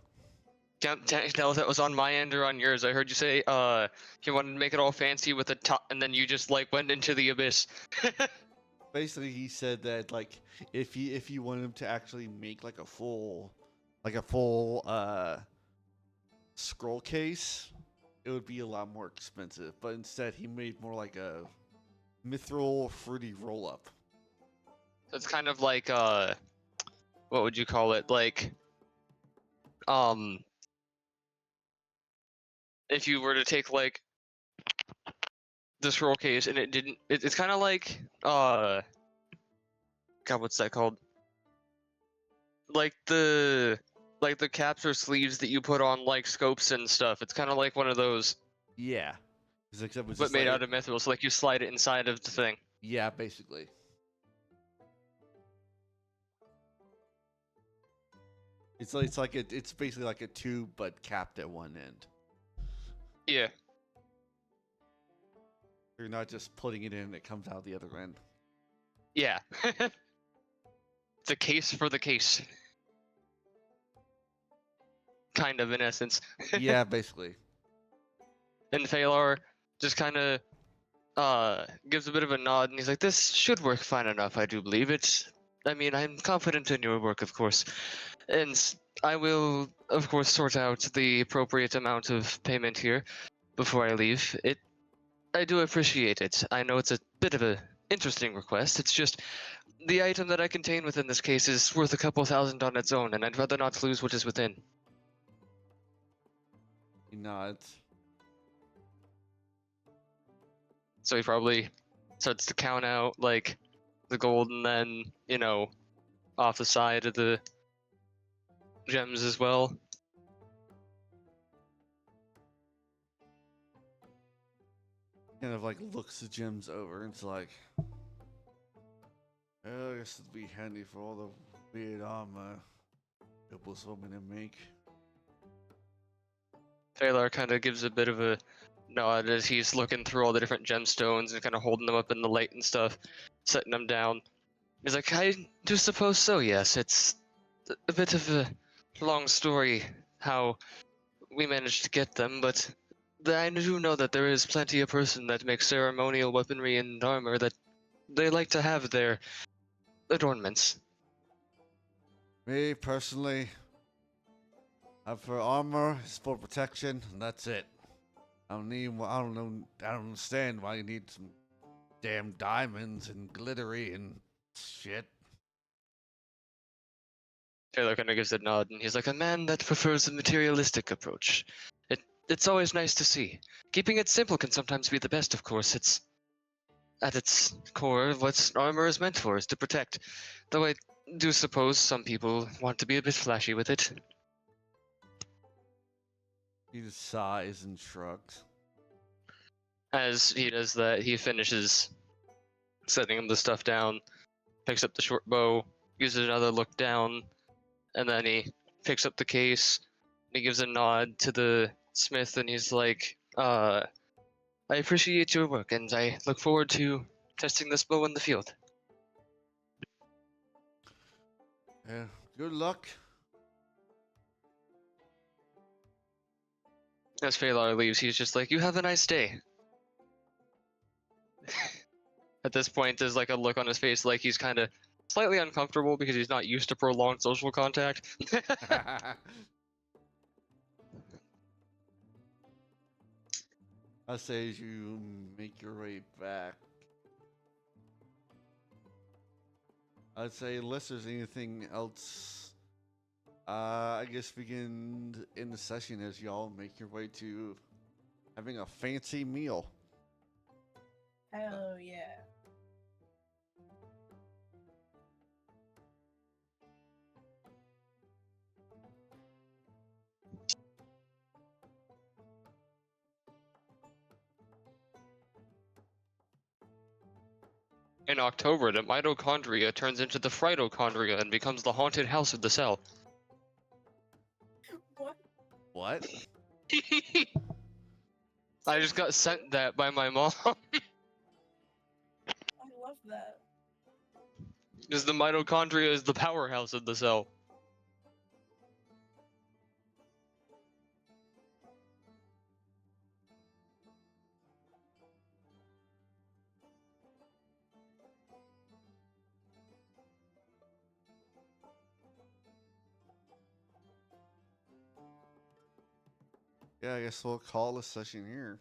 Can't tell if that was on my end or on yours. I heard you say, you wanted to make it all fancy with a top, and then you just, went into the abyss. Basically, he said that, if you want him to actually make, a full scroll case, it would be a lot more expensive. But instead, he made more like a mithril fruity roll-up. So it's kind of like, what would you call it? If you were to take, the scroll case and it's kind of like, God, what's that called? Like the caps or sleeves that you put on, scopes and stuff. It's kind of like one of those, Yeah. Except it was but just made out of mithril, so, you slide it inside of the thing. Yeah, basically. It's basically like a tube, but capped at one end. Yeah. You're not just putting it in and it comes out the other end. Yeah. It's a case for the case. kind of in essence. Yeah, basically. And Phalar just kind of gives a bit of a nod, and he's like, "This should work fine enough, I do believe it. I mean, I'm confident in your work, of course, and I will, of course, sort out the appropriate amount of payment here before I leave. I do appreciate it. I know it's a bit of a interesting request. It's just the item that I contain within this case is worth a couple thousand on its own, and I'd rather not lose what is within." He nods. So he probably starts to count out like the gold, and then off the side of the gems as well. Kind of like looks the gems over and it's like, oh, I guess it'd be handy for all the weird armor people's hoping to make. Phalar kind of gives a bit of a nod as he's looking through all the different gemstones and kind of holding them up in the light and stuff, setting them down. He's like, "I do suppose so, yes. It's a bit of a long story how we managed to get them, but I do know that there is plenty of person that makes ceremonial weaponry and armor that they like to have their adornments." Me personally, for armor, it's for protection, and that's it. I don't need. I don't know. I don't understand why you need some damn diamonds and glittery and shit. Taylor kind of gives a nod, and he's like, "A man that prefers a materialistic approach. It's always nice to see. Keeping it simple can sometimes be the best, of course. It's at its core what armor is meant for, is to protect. Though I do suppose some people want to be a bit flashy with it." He just sighs and shrugs. As he does that, he finishes setting the stuff down, picks up the short bow, uses another look down, and then he picks up the case. He gives a nod to the smith, and he's like, "I appreciate your work, and I look forward to testing this bow in the field." Yeah. Good luck. As Phalar leaves, he's just like, "You have a nice day." At this point, there's like a look on his face like he's kind of slightly uncomfortable because he's not used to prolonged social contact. I say as you make your way back. I'd say unless there's anything else, I guess we can end the session as y'all make your way to having a fancy meal. Hell yeah. In October, the mitochondria turns into the phytochondria and becomes the haunted house of the cell. What? What? I just got sent that by my mom. I love that. Because the mitochondria is the powerhouse of the cell. Yeah, I guess we'll call this session here.